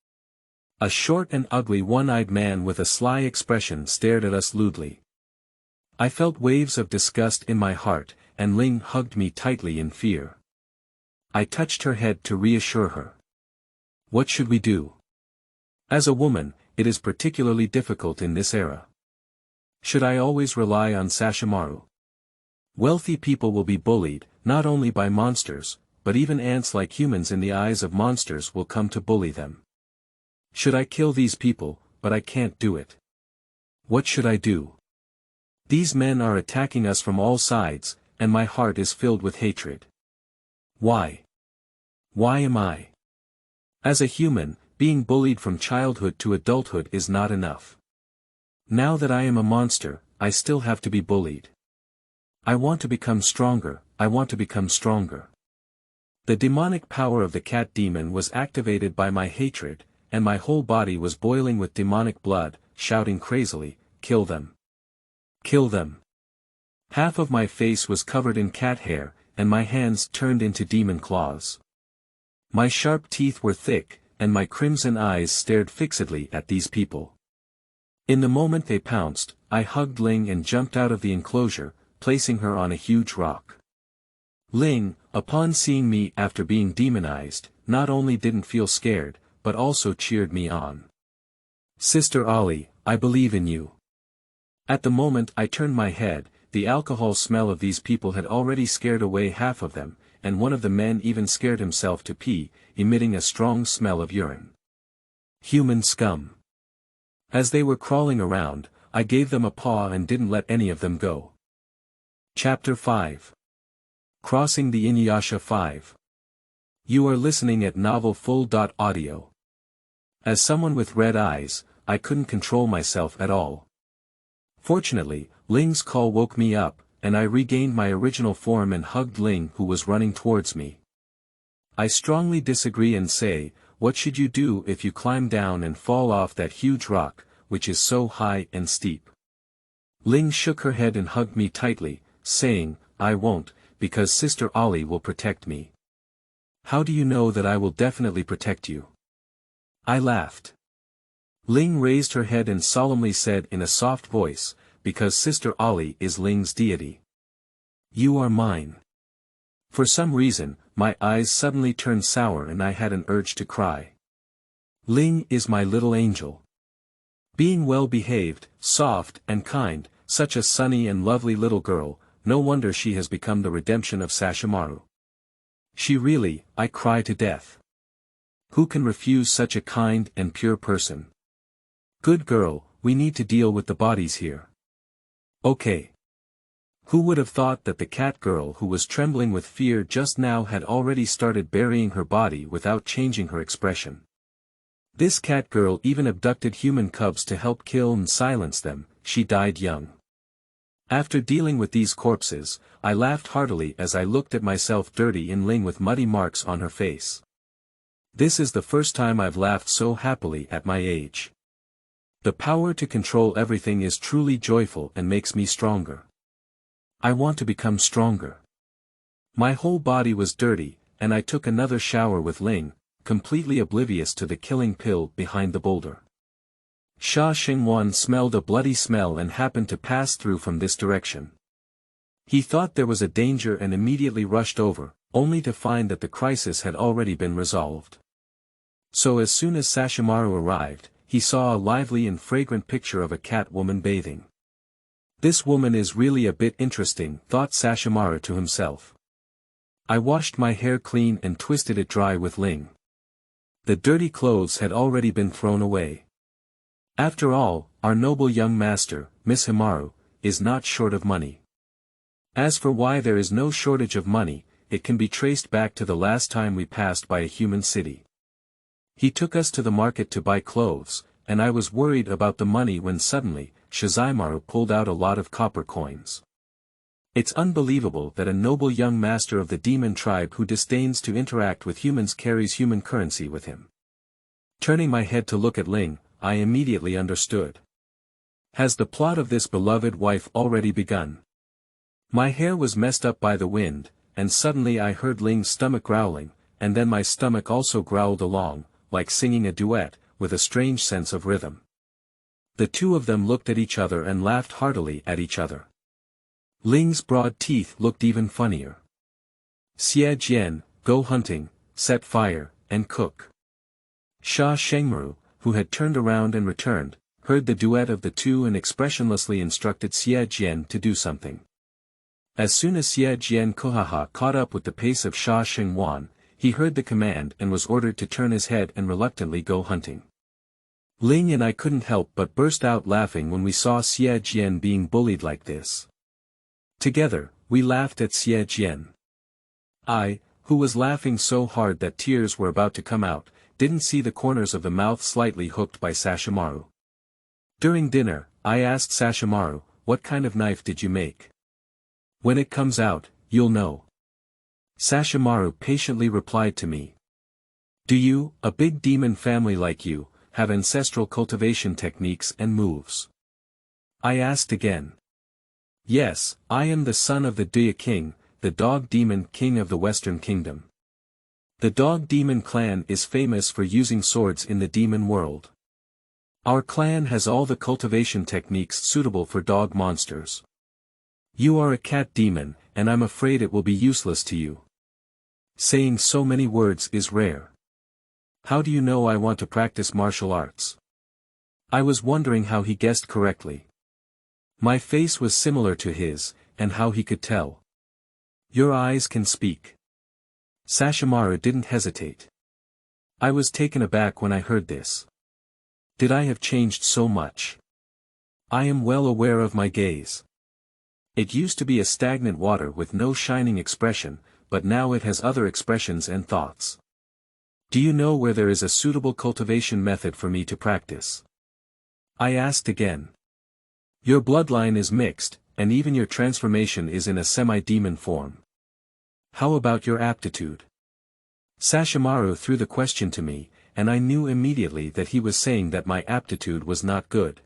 A short and ugly one-eyed man with a sly expression stared at us lewdly. I felt waves of disgust in my heart, and Ling hugged me tightly in fear. I touched her head to reassure her. What should we do? As a woman, it is particularly difficult in this era. Should I always rely on Sashimaru? Wealthy people will be bullied, not only by monsters, but even ants like humans in the eyes of monsters will come to bully them. Should I kill these people, but I can't do it. What should I do? These men are attacking us from all sides, and my heart is filled with hatred. Why? Why am I? As a human, being bullied from childhood to adulthood is not enough. Now that I am a monster, I still have to be bullied. I want to become stronger, I want to become stronger. The demonic power of the cat demon was activated by my hatred, and my whole body was boiling with demonic blood, shouting crazily, "Kill them! Kill them!" Half of my face was covered in cat hair, and my hands turned into demon claws. My sharp teeth were thick, and my crimson eyes stared fixedly at these people. In the moment they pounced, I hugged Ling and jumped out of the enclosure, placing her on a huge rock. Ling, upon seeing me after being demonized, not only didn't feel scared, but also cheered me on. "Sister Ali, I believe in you." At the moment I turned my head, the alcohol smell of these people had already scared away half of them, and one of the men even scared himself to pee, emitting a strong smell of urine. Human scum. As they were crawling around, I gave them a paw and didn't let any of them go. Chapter 5. Crossing the Inuyasha 5. You are listening at novelfull.audio. As someone with red eyes, I couldn't control myself at all. Fortunately, Ling's call woke me up, and I regained my original form and hugged Ling, who was running towards me. I strongly disagree and say, what should you do if you climb down and fall off that huge rock, which is so high and steep? Ling shook her head and hugged me tightly, saying, I won't, because Sister Ali will protect me. How do you know that I will definitely protect you? I laughed. Ling raised her head and solemnly said in a soft voice, because Sister Ali is Ling's deity. You are mine. For some reason, my eyes suddenly turned sour and I had an urge to cry. Ling is my little angel. Being well-behaved, soft and kind, such a sunny and lovely little girl, no wonder she has become the redemption of Sashimaru. She really, I cry to death. Who can refuse such a kind and pure person? Good girl, we need to deal with the bodies here. Okay. Who would have thought that the cat girl who was trembling with fear just now had already started burying her body without changing her expression? This cat girl even abducted human cubs to help kill and silence them. She died young. After dealing with these corpses, I laughed heartily as I looked at myself dirty in Ling with muddy marks on her face. This is the first time I've laughed so happily at my age. The power to control everything is truly joyful and makes me stronger. I want to become stronger. My whole body was dirty, and I took another shower with Ling, completely oblivious to the killing pill behind the boulder. Sha Xingwan smelled a bloody smell and happened to pass through from this direction. He thought there was a danger and immediately rushed over, only to find that the crisis had already been resolved. So as soon as Sashimaru arrived, he saw a lively and fragrant picture of a cat woman bathing. This woman is really a bit interesting, thought Sashimaru to himself. I washed my hair clean and twisted it dry with Ling. The dirty clothes had already been thrown away. After all, our noble young master, Miss Himaru, is not short of money. As for why there is no shortage of money, it can be traced back to the last time we passed by a human city. He took us to the market to buy clothes, and I was worried about the money when suddenly, Shizuimaru pulled out a lot of copper coins. It's unbelievable that a noble young master of the demon tribe who disdains to interact with humans carries human currency with him. Turning my head to look at Ling, I immediately understood. Has the plot of this beloved wife already begun? My hair was messed up by the wind, and suddenly I heard Ling's stomach growling, and then my stomach also growled along, like singing a duet, with a strange sense of rhythm. The two of them looked at each other and laughed heartily at each other. Ling's broad teeth looked even funnier. Xie Jian, go hunting, set fire, and cook. Sha Shengmaru, who had turned around and returned, heard the duet of the two and expressionlessly instructed Xie Jian to do something. As soon as Xie Jian Kohaha caught up with the pace of Sha Shengwan, he heard the command and was ordered to turn his head and reluctantly go hunting. Ling and I couldn't help but burst out laughing when we saw Xie Jian being bullied like this. Together, we laughed at Xie Jian. I, who was laughing so hard that tears were about to come out, didn't see the corners of the mouth slightly hooked by Sashimaru. During dinner, I asked Sashimaru, what kind of knife did you make? When it comes out, you'll know. Sashimaru patiently replied to me. Do you, a big demon family like you, have ancestral cultivation techniques and moves? I asked again. Yes, I am the son of the Daya King, the dog demon king of the Western Kingdom. The dog demon clan is famous for using swords in the demon world. Our clan has all the cultivation techniques suitable for dog monsters. You are a cat demon, and I'm afraid it will be useless to you. Saying so many words is rare. How do you know I want to practice martial arts? I was wondering how he guessed correctly. My face was similar to his, and how he could tell. Your eyes can speak. Sashimaru didn't hesitate. I was taken aback when I heard this. Did I have changed so much? I am well aware of my gaze. It used to be a stagnant water with no shining expression, but now it has other expressions and thoughts. Do you know where there is a suitable cultivation method for me to practice? I asked again. Your bloodline is mixed, and even your transformation is in a semi-demon form. How about your aptitude? Sashimaru threw the question to me, and I knew immediately that he was saying that my aptitude was not good.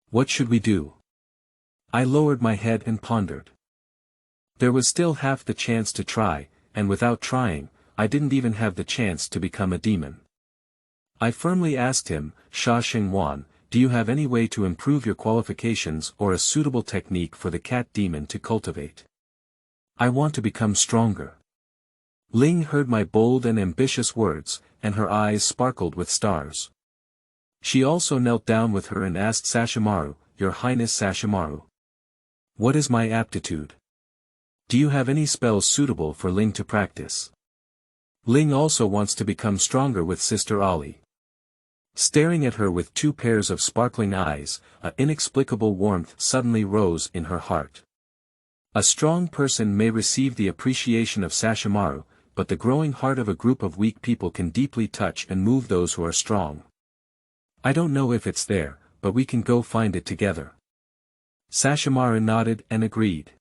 What should we do? I lowered my head and pondered. There was still half the chance to try, and without trying, I didn't even have the chance to become a demon. I firmly asked him, Sha Shengwan, do you have any way to improve your qualifications or a suitable technique for the cat demon to cultivate? I want to become stronger. Ling heard my bold and ambitious words, and her eyes sparkled with stars. She also knelt down with her and asked Sashimaru, Your Highness Sashimaru. What is my aptitude? Do you have any spells suitable for Ling to practice? Ling also wants to become stronger with Sister Ali. Staring at her with two pairs of sparkling eyes, an inexplicable warmth suddenly rose in her heart. A strong person may receive the appreciation of Sashimaru, but the growing heart of a group of weak people can deeply touch and move those who are strong. I don't know if it's there, but we can go find it together. Sashimaru nodded and agreed.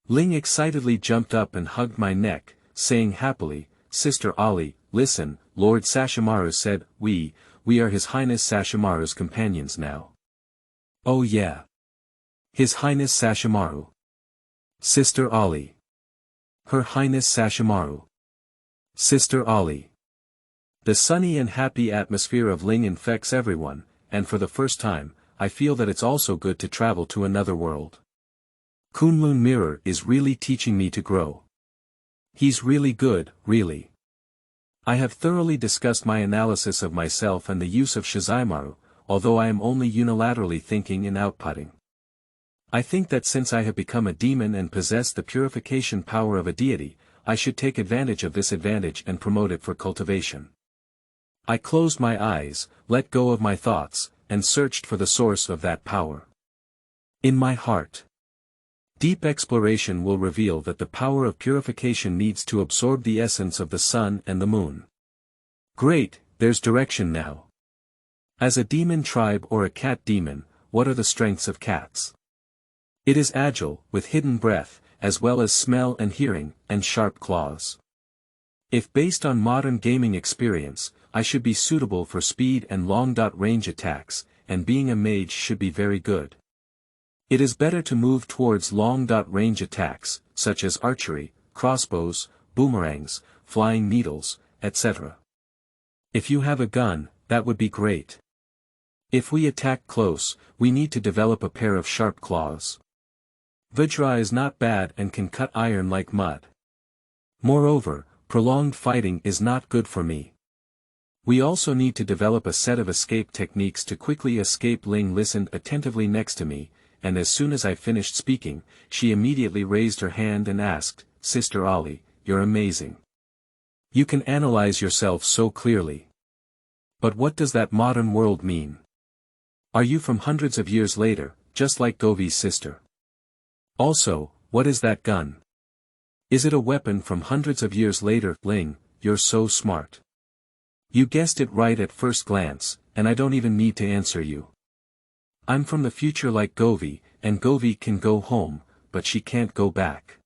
Ling excitedly jumped up and hugged my neck, saying happily, Sister Ali, listen, Lord Sashimaru said, we are His Highness Sashimaru's companions now. Oh yeah. His Highness Sashimaru. Sister Ali. Her Highness Sashimaru. Sister Ali. The sunny and happy atmosphere of Ling infects everyone, and for the first time, I feel that it's also good to travel to another world. Kunlun Mirror is really teaching me to grow. He's really good, really. I have thoroughly discussed my analysis of myself and the use of Shizuimaru, although I am only unilaterally thinking and outputting. I think that since I have become a demon and possess the purification power of a deity, I should take advantage of this advantage and promote it for cultivation. I closed my eyes, let go of my thoughts, and searched for the source of that power. In my heart. Deep exploration will reveal that the power of purification needs to absorb the essence of the sun and the moon. Great, there's direction now. As a demon tribe or a cat demon, what are the strengths of cats? It is agile, with hidden breath, as well as smell and hearing, and sharp claws. If based on modern gaming experience, I should be suitable for speed and long-range attacks, and being a mage should be very good. It is better to move towards long-range attacks, such as archery, crossbows, boomerangs, flying needles, etc. If you have a gun, that would be great. If we attack close, we need to develop a pair of sharp claws. Vajra is not bad and can cut iron like mud. Moreover, prolonged fighting is not good for me. We also need to develop a set of escape techniques to quickly escape. Ling listened attentively next to me, and as soon as I finished speaking, she immediately raised her hand and asked, "Sister Ollie, you're amazing. You can analyze yourself so clearly. But what does that modern world mean? Are you from hundreds of years later, just like Govi's sister? Also, what is that gun? Is it a weapon from hundreds of years later?" Ling, you're so smart. You guessed it right at first glance, and I don't even need to answer you. I'm from the future like Govi, and Govi can go home, but she can't go back.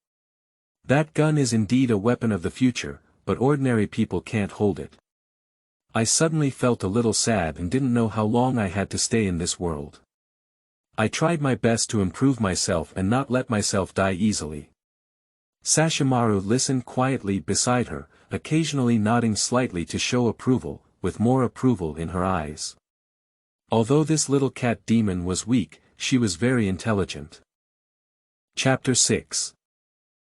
That gun is indeed a weapon of the future, but ordinary people can't hold it. I suddenly felt a little sad and didn't know how long I had to stay in this world. I tried my best to improve myself and not let myself die easily. Sashimaru listened quietly beside her, occasionally nodding slightly to show approval, with more approval in her eyes. Although this little cat demon was weak, she was very intelligent. Chapter 6.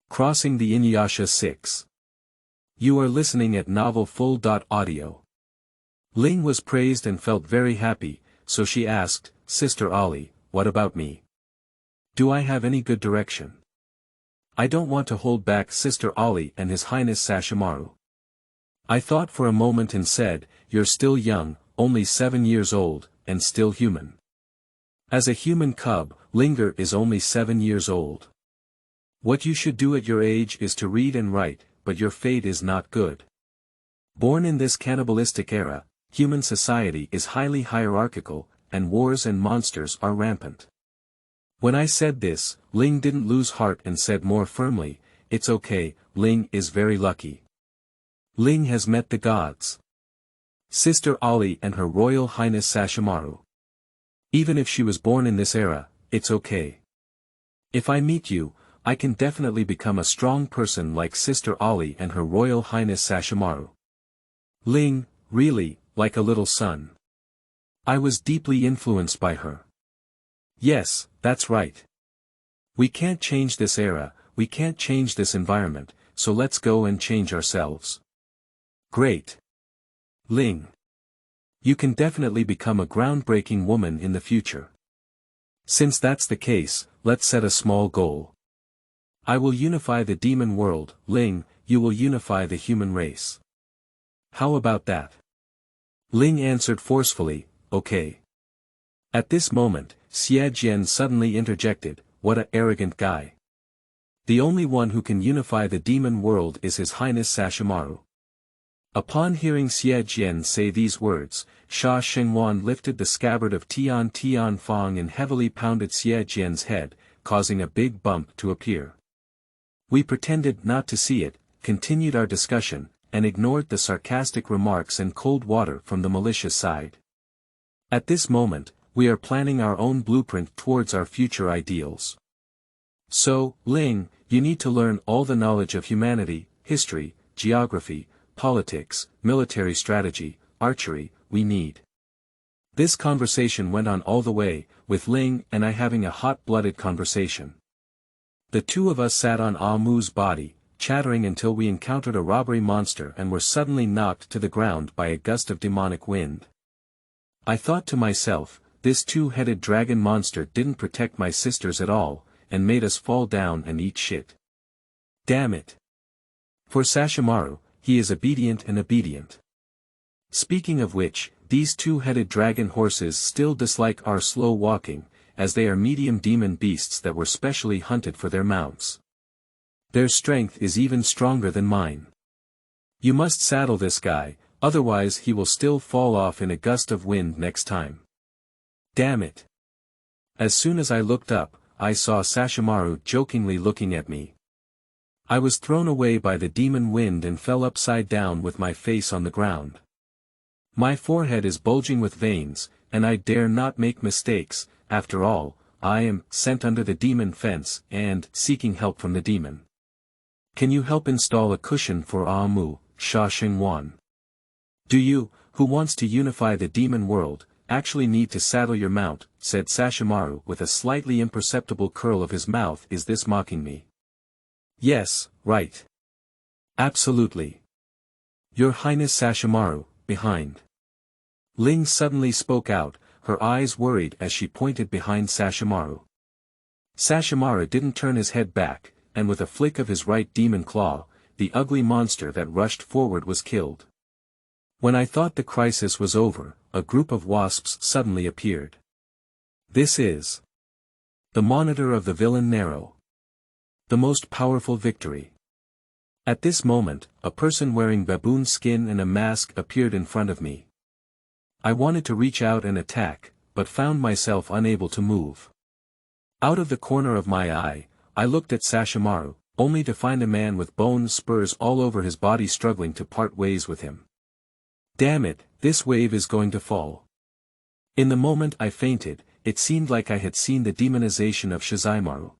Crossing the Inuyasha 6. You are listening at Novel Full.audio. Ling was praised and felt very happy, so she asked, "Sister Ollie, what about me? Do I have any good direction?" I don't want to hold back Sister Ollie and His Highness Sashimaru. I thought for a moment and said, "You're still young, only 7 years old, and still human." As a human cub, Linger is only 7 years old. What you should do at your age is to read and write, but your fate is not good. Born in this cannibalistic era, human society is highly hierarchical, and wars and monsters are rampant. When I said this, Ling didn't lose heart and said more firmly, "It's okay, Ling is very lucky. Ling has met the gods. Sister Ollie and Her Royal Highness Sashimaru. Even if she was born in this era, it's okay. If I meet you, I can definitely become a strong person like Sister Ollie and Her Royal Highness Sashimaru." Ling, really, like a little son. I was deeply influenced by her. Yes, that's right. We can't change this era, we can't change this environment, so let's go and change ourselves. Great. Ling. You can definitely become a groundbreaking woman in the future. Since that's the case, let's set a small goal. I will unify the demon world. Ling, you will unify the human race. How about that? Ling answered forcefully, "Okay." At this moment, Xie Jian suddenly interjected, "What a arrogant guy. The only one who can unify the demon world is His Highness Sashimaru." Upon hearing Xie Jian say these words, Sha Shengwan lifted the scabbard of Tian Tian Fong and heavily pounded Xie Jian's head, causing a big bump to appear. We pretended not to see it, continued our discussion, and ignored the sarcastic remarks and cold water from the malicious side. At this moment, we are planning our own blueprint towards our future ideals. So, Ling, you need to learn all the knowledge of humanity, history, geography, politics, military strategy, archery, we need. This conversation went on all the way, with Ling and I having a hot-blooded conversation. The two of us sat on Ah Mu's body, chattering until we encountered a robbery monster and were suddenly knocked to the ground by a gust of demonic wind. I thought to myself, this two-headed dragon monster didn't protect my sisters at all, and made us fall down and eat shit. Damn it. For Sashimaru, he is obedient and obedient. Speaking of which, these two-headed dragon horses still dislike our slow walking, as they are medium demon beasts that were specially hunted for their mounts. Their strength is even stronger than mine. You must saddle this guy, otherwise he will still fall off in a gust of wind next time. Damn it. As soon as I looked up, I saw Sashimaru jokingly looking at me. I was thrown away by the demon wind and fell upside down with my face on the ground. My forehead is bulging with veins, and I dare not make mistakes. After all, I am sent under the demon fence and seeking help from the demon. Can you help install a cushion for Amu, Sha Xingwan? Do you, who wants to unify the demon world, actually need to saddle your mount, said Sashimaru with a slightly imperceptible curl of his mouth. Is this mocking me? Yes, right. Absolutely. Your Highness Sashimaru, behind. Ling suddenly spoke out, her eyes worried as she pointed behind Sashimaru. Sashimaru didn't turn his head back, and with a flick of his right demon claw, the ugly monster that rushed forward was killed. When I thought the crisis was over, a group of wasps suddenly appeared. This is the monitor of the villain Nero. The most powerful victory. At this moment, a person wearing baboon skin and a mask appeared in front of me. I wanted to reach out and attack, but found myself unable to move. Out of the corner of my eye, I looked at Sashimaru, only to find a man with bone spurs all over his body struggling to part ways with him. Damn it, this wave is going to fall. In the moment I fainted, it seemed like I had seen the demonization of Shizuimaru.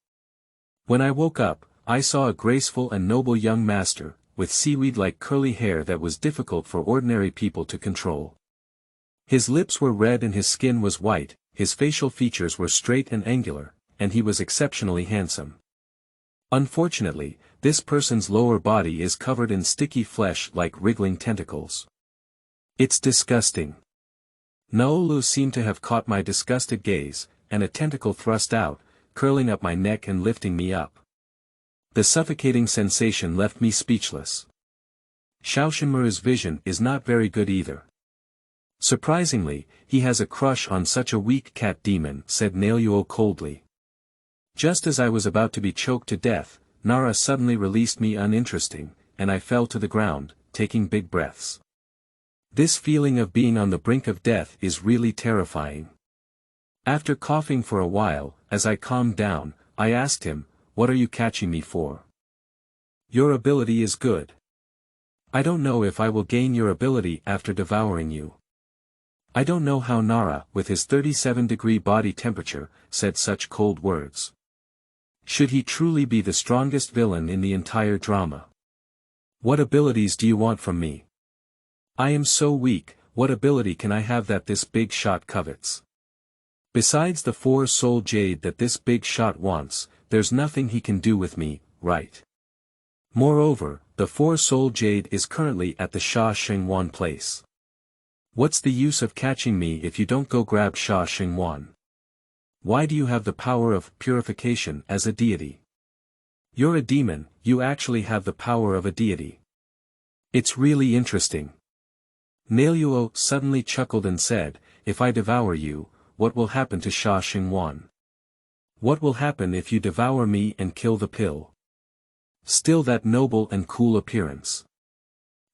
When I woke up, I saw a graceful and noble young master, with seaweed-like curly hair that was difficult for ordinary people to control. His lips were red and his skin was white, his facial features were straight and angular, and he was exceptionally handsome. Unfortunately, this person's lower body is covered in sticky flesh like wriggling tentacles. It's disgusting. Naolu seemed to have caught my disgusted gaze, and a tentacle thrust out, curling up my neck and lifting me up. The suffocating sensation left me speechless. Shaoshinmuru's vision is not very good either. Surprisingly, he has a crush on such a weak cat demon, said Naoluo coldly. Just as I was about to be choked to death, Nara suddenly released me uninteresting, and I fell to the ground, taking big breaths. This feeling of being on the brink of death is really terrifying. After coughing for a while, as I calmed down, I asked him, "What are you catching me for?" "Your ability is good. I don't know if I will gain your ability after devouring you." I don't know how Nara, with his 37-degree body temperature, said such cold words. Should he truly be the strongest villain in the entire drama? What abilities do you want from me? I am so weak, what ability can I have that this big shot covets? Besides the 4-soul jade that this big shot wants, there's nothing he can do with me, right? Moreover, the 4-soul jade is currently at the Sha Xingwan place. What's the use of catching me if you don't go grab Sha Xingwan? Why do you have the power of purification as a deity? You're a demon, you actually have the power of a deity. It's really interesting. Naoluo suddenly chuckled and said, "If I devour you, what will happen to Sha Xingwan? What will happen if you devour me and kill the pill? Still that noble and cool appearance.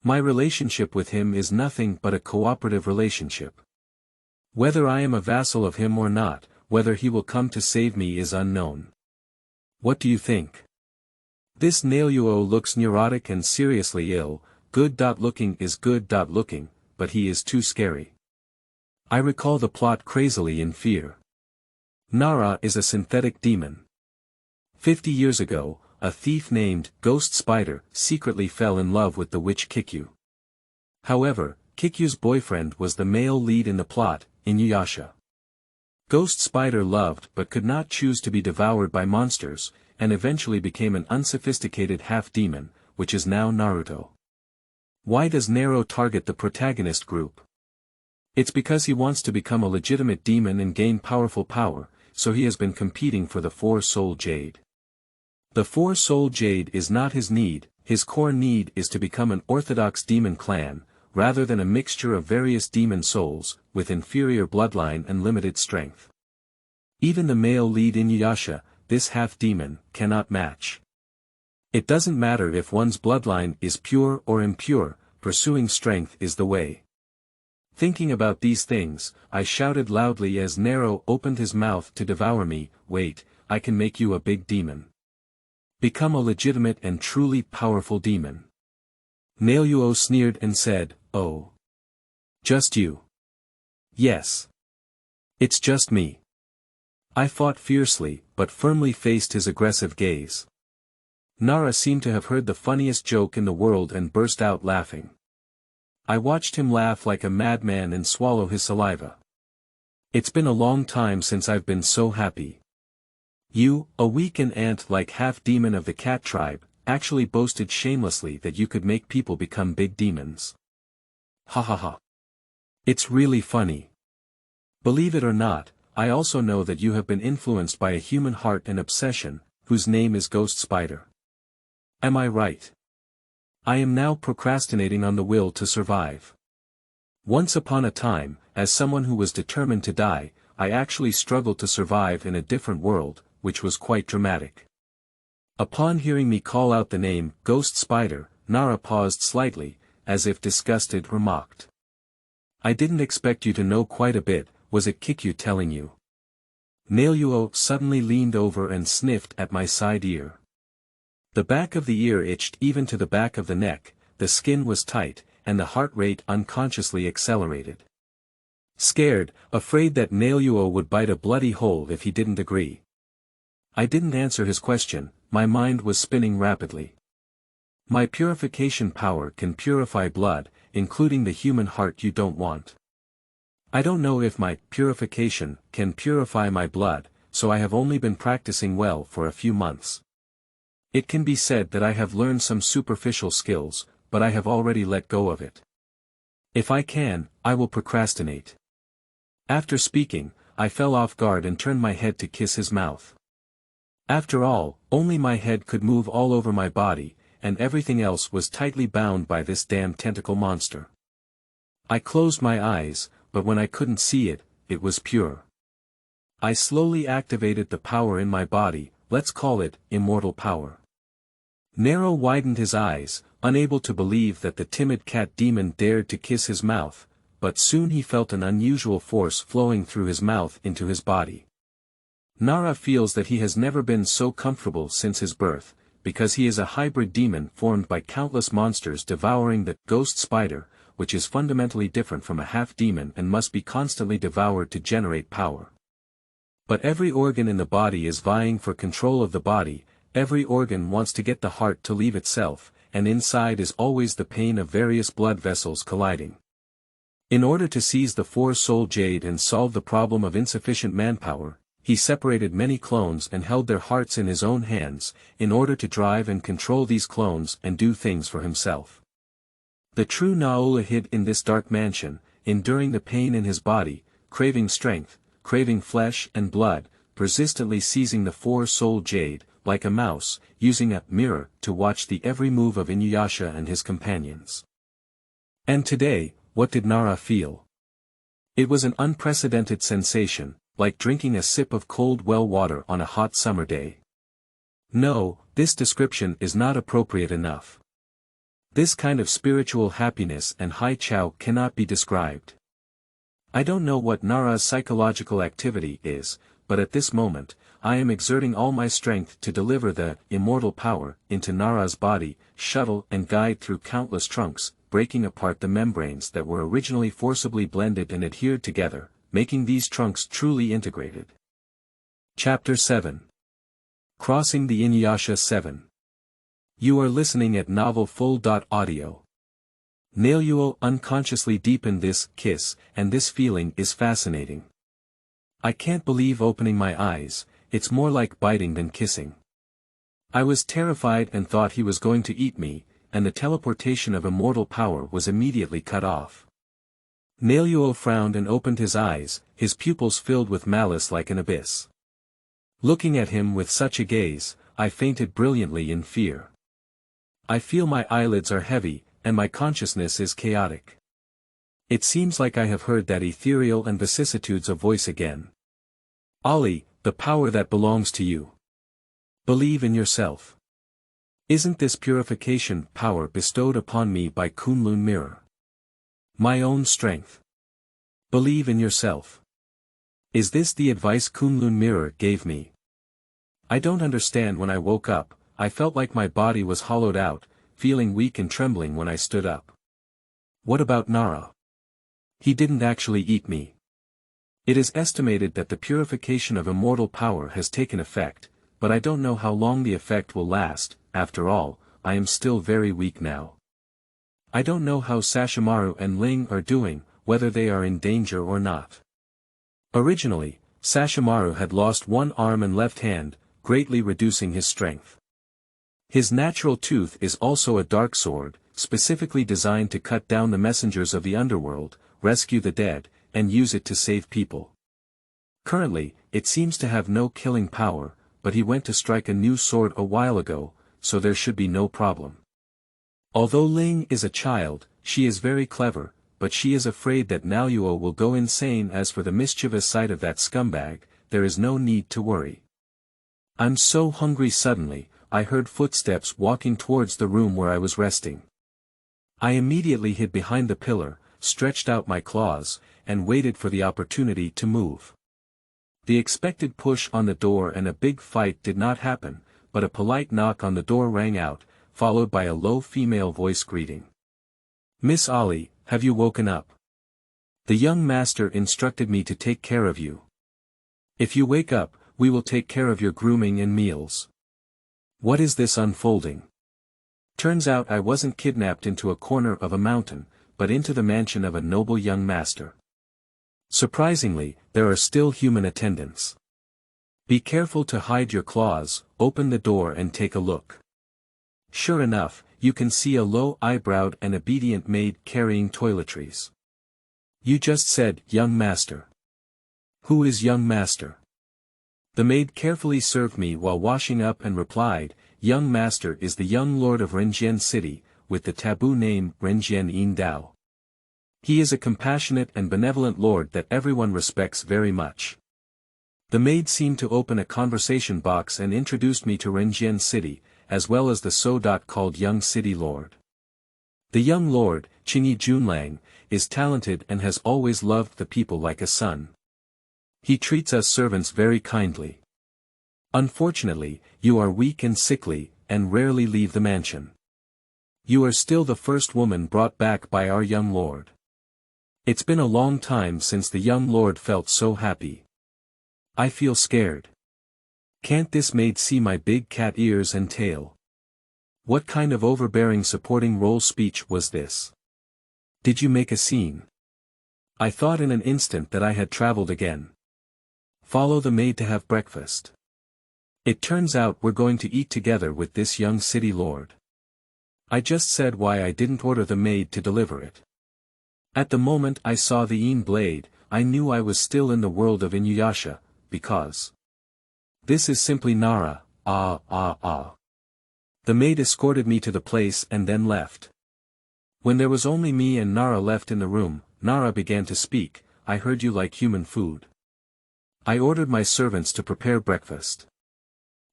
My relationship with him is nothing but a cooperative relationship. Whether I am a vassal of him or not, whether he will come to save me is unknown. What do you think?" This Naoluo looks neurotic and seriously ill. Good-looking is good-looking, but he is too scary. I recall the plot crazily in fear. Nara is a synthetic demon. 50 years ago, a thief named Ghost Spider secretly fell in love with the witch Kikyu. However, Kikyu's boyfriend was the male lead in the plot, Inuyasha. Ghost Spider loved but could not choose to be devoured by monsters, and eventually became an unsophisticated half-demon, which is now Naruto. Why does Nero target the protagonist group? It's because he wants to become a legitimate demon and gain powerful power, so he has been competing for the 4-soul jade. The 4-soul jade is not his need, his core need is to become an orthodox demon clan, rather than a mixture of various demon souls, with inferior bloodline and limited strength. Even the male lead Inuyasha, this half-demon, cannot match. It doesn't matter if one's bloodline is pure or impure, pursuing strength is the way. Thinking about these things, I shouted loudly as Nero opened his mouth to devour me. Wait, I can make you a big demon. Become a legitimate and truly powerful demon. Nailluo sneered and said, oh. Just you. Yes. It's just me. I fought fiercely, but firmly faced his aggressive gaze. Nara seemed to have heard the funniest joke in the world and burst out laughing. I watched him laugh like a madman and swallow his saliva. It's been a long time since I've been so happy. You, a weak and ant-like half-demon of the cat tribe, actually boasted shamelessly that you could make people become big demons. Ha ha ha. It's really funny. Believe it or not, I also know that you have been influenced by a human heart and obsession, whose name is Ghost Spider. Am I right? I am now procrastinating on the will to survive. Once upon a time, as someone who was determined to die, I actually struggled to survive in a different world, which was quite dramatic. Upon hearing me call out the name, Ghost Spider, Nara paused slightly, as if disgusted or mocked. I didn't expect you to know quite a bit, was it Kikyu telling you? Nailluo suddenly leaned over and sniffed at my side ear. The back of the ear itched even to the back of the neck, the skin was tight, and the heart rate unconsciously accelerated. Scared, afraid that Nailluo would bite a bloody hole if he didn't agree. I didn't answer his question, my mind was spinning rapidly. My purification power can purify blood, including the human heart you don't want. I don't know if my purification can purify my blood, so I have only been practicing well for a few months. It can be said that I have learned some superficial skills, but I have already let go of it. If I can, I will procrastinate. After speaking, I fell off guard and turned my head to kiss his mouth. After all, only my head could move all over my body, and everything else was tightly bound by this damn tentacle monster. I closed my eyes, but when I couldn't see it, it was pure. I slowly activated the power in my body, let's call it immortal power. Nero widened his eyes, unable to believe that the timid cat demon dared to kiss his mouth, but soon he felt an unusual force flowing through his mouth into his body. Nara feels that he has never been so comfortable since his birth, because he is a hybrid demon formed by countless monsters devouring the ghost spider, which is fundamentally different from a half-demon and must be constantly devoured to generate power. But every organ in the body is vying for control of the body, every organ wants to get the heart to leave itself, and inside is always the pain of various blood vessels colliding. In order to seize the four-soul jade and solve the problem of insufficient manpower, he separated many clones and held their hearts in his own hands, in order to drive and control these clones and do things for himself. The true Naola hid in this dark mansion, enduring the pain in his body, craving strength, craving flesh and blood, persistently seizing the four-soul jade, like a mouse, using a mirror to watch the every move of Inuyasha and his companions. And today, what did Nara feel? It was an unprecedented sensation, like drinking a sip of cold well water on a hot summer day. No, this description is not appropriate enough. This kind of spiritual happiness and high chow cannot be described. I don't know what Nara's psychological activity is, but at this moment, I am exerting all my strength to deliver the immortal power into Nara's body, shuttle and guide through countless trunks, breaking apart the membranes that were originally forcibly blended and adhered together, making these trunks truly integrated. Chapter 7. Crossing the Inuyasha 7. You are listening at novelfull.audio. Nailluo unconsciously deepened this kiss, and this feeling is fascinating. I can't believe opening my eyes, it's more like biting than kissing. I was terrified and thought he was going to eat me, and the teleportation of immortal power was immediately cut off. Nailluo frowned and opened his eyes, his pupils filled with malice like an abyss. Looking at him with such a gaze, I fainted brilliantly in fear. I feel my eyelids are heavy, and my consciousness is chaotic. It seems like I have heard that ethereal and vicissitudes of voice again. Ollie, the power that belongs to you. Believe in yourself. Isn't this purification power bestowed upon me by Kunlun Mirror? My own strength. Believe in yourself. Is this the advice Kunlun Mirror gave me? I don't understand. When I woke up, I felt like my body was hollowed out, feeling weak and trembling when I stood up. What about Nara? He didn't actually eat me. It is estimated that the purification of immortal power has taken effect, but I don't know how long the effect will last. After all, I am still very weak now. I don't know how Sashimaru and Ling are doing, whether they are in danger or not. Originally, Sashimaru had lost one arm and left hand, greatly reducing his strength. His natural tooth is also a dark sword, specifically designed to cut down the messengers of the underworld, rescue the dead, and use it to save people. Currently, it seems to have no killing power, but he went to strike a new sword a while ago, so there should be no problem. Although Ling is a child, she is very clever, but she is afraid that Naluo will go insane. As for the mischievous side of that scumbag, there is no need to worry. I'm so hungry. Suddenly, I heard footsteps walking towards the room where I was resting. I immediately hid behind the pillar, stretched out my claws, and waited for the opportunity to move. The expected push on the door and a big fight did not happen, but a polite knock on the door rang out, followed by a low female voice greeting. Miss Ali, have you woken up? The young master instructed me to take care of you. If you wake up, we will take care of your grooming and meals. What is this unfolding? Turns out I wasn't kidnapped into a corner of a mountain, but into the mansion of a noble young master. Surprisingly, there are still human attendants. Be careful to hide your claws. Open the door and take a look. Sure enough, you can see a low-eyebrowed and obedient maid carrying toiletries. You just said, young master. Who is young master? The maid carefully served me while washing up and replied, young master is the young lord of Renjian City, with the taboo name Renjian Yin Dao. He is a compassionate and benevolent lord that everyone respects very much. The maid seemed to open a conversation box and introduced me to Renjian City, as well as the so-called young city lord. The young lord, Qingyi Junlang, is talented and has always loved the people like a son. He treats us servants very kindly. Unfortunately, you are weak and sickly, and rarely leave the mansion. You are still the first woman brought back by our young lord. It's been a long time since the young lord felt so happy. I feel scared. Can't this maid see my big cat ears and tail? What kind of overbearing supporting role speech was this? Did you make a scene? I thought in an instant that I had traveled again. Follow the maid to have breakfast. It turns out we're going to eat together with this young city lord. I just said why I didn't order the maid to deliver it. At the moment I saw the Yin blade, I knew I was still in the world of Inuyasha, because this is simply Nara. The maid escorted me to the place and then left. When there was only me and Nara left in the room, Nara began to speak. I heard you like human food. I ordered my servants to prepare breakfast.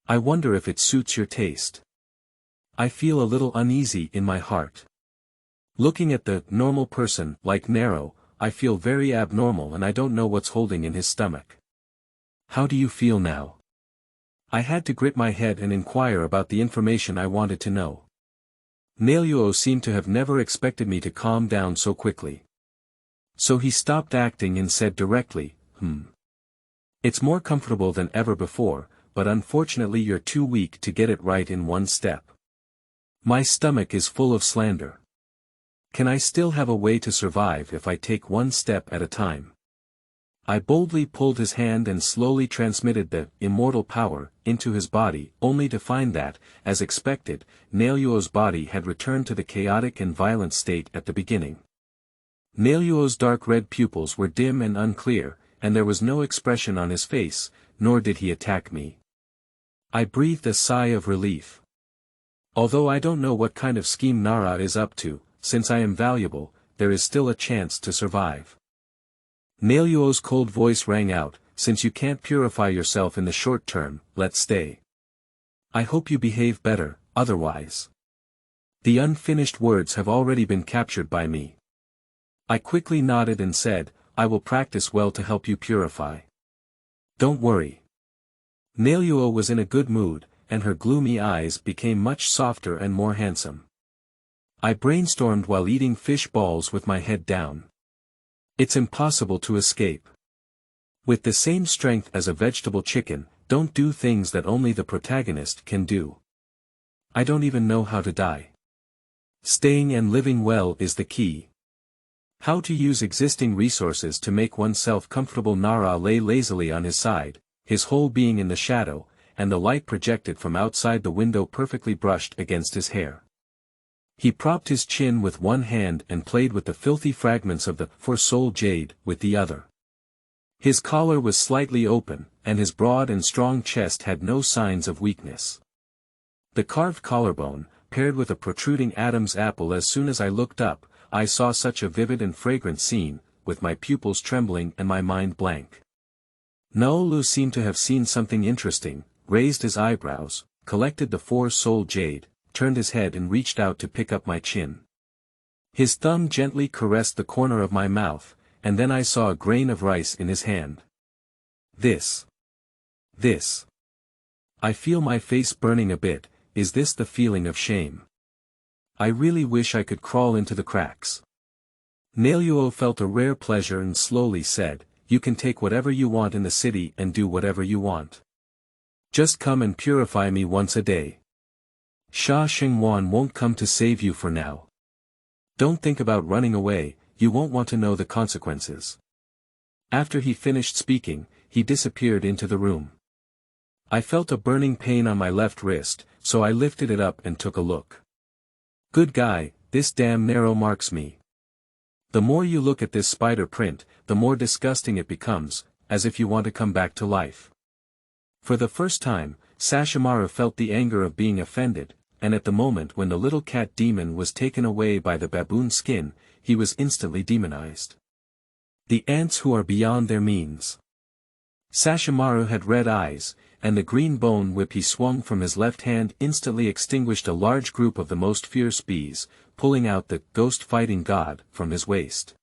I wonder if it suits your taste. I feel a little uneasy in my heart. Looking at the normal person like Nero, I feel very abnormal and I don't know what's holding in his stomach. How do you feel now? I had to grit my head and inquire about the information I wanted to know. Naluo seemed to have never expected me to calm down so quickly. So he stopped acting and said directly, It's more comfortable than ever before, but unfortunately you're too weak to get it right in one step. My stomach is full of slander. Can I still have a way to survive if I take one step at a time? I boldly pulled his hand and slowly transmitted the immortal power into his body, only to find that, as expected, Naluo's body had returned to the chaotic and violent state at the beginning. Naluo's dark red pupils were dim and unclear, and there was no expression on his face, nor did he attack me. I breathed a sigh of relief. Although I don't know what kind of scheme Nara is up to, since I am valuable, there is still a chance to survive. Naluo's cold voice rang out, since you can't purify yourself in the short term, let's stay. I hope you behave better, otherwise. The unfinished words have already been captured by me. I quickly nodded and said, I will practice well to help you purify. Don't worry. Nailyo was in a good mood, and her gloomy eyes became much softer and more handsome. I brainstormed while eating fish balls with my head down. It's impossible to escape. With the same strength as a vegetable chicken, don't do things that only the protagonist can do. I don't even know how to die. Staying and living well is the key. How to use existing resources to make oneself comfortable. Nara lay lazily on his side, his whole being in the shadow, and the light projected from outside the window perfectly brushed against his hair. He propped his chin with one hand and played with the filthy fragments of the for-soul jade with the other. His collar was slightly open, and his broad and strong chest had no signs of weakness. The carved collarbone, paired with a protruding Adam's apple. As soon as I looked up, I saw such a vivid and fragrant scene, with my pupils trembling and my mind blank. Naolu seemed to have seen something interesting, raised his eyebrows, collected the for-soul jade, turned his head and reached out to pick up my chin. His thumb gently caressed the corner of my mouth, and then I saw a grain of rice in his hand. This. I feel my face burning a bit. Is this the feeling of shame? I really wish I could crawl into the cracks. Nailyo felt a rare pleasure and slowly said, you can take whatever you want in the city and do whatever you want. Just come and purify me once a day. Sha Xingwan won't come to save you for now. Don't think about running away, you won't want to know the consequences. After he finished speaking, he disappeared into the room. I felt a burning pain on my left wrist, so I lifted it up and took a look. Good guy, this damn narrow marks me. The more you look at this spider print, the more disgusting it becomes, as if you want to come back to life. For the first time, Sashimaru felt the anger of being offended, and at the moment when the little cat demon was taken away by the baboon skin, he was instantly demonized. The ants who are beyond their means. Sashimaru had red eyes, and the green bone whip he swung from his left hand instantly extinguished a large group of the most fierce bees, pulling out the ghost-fighting god from his waist.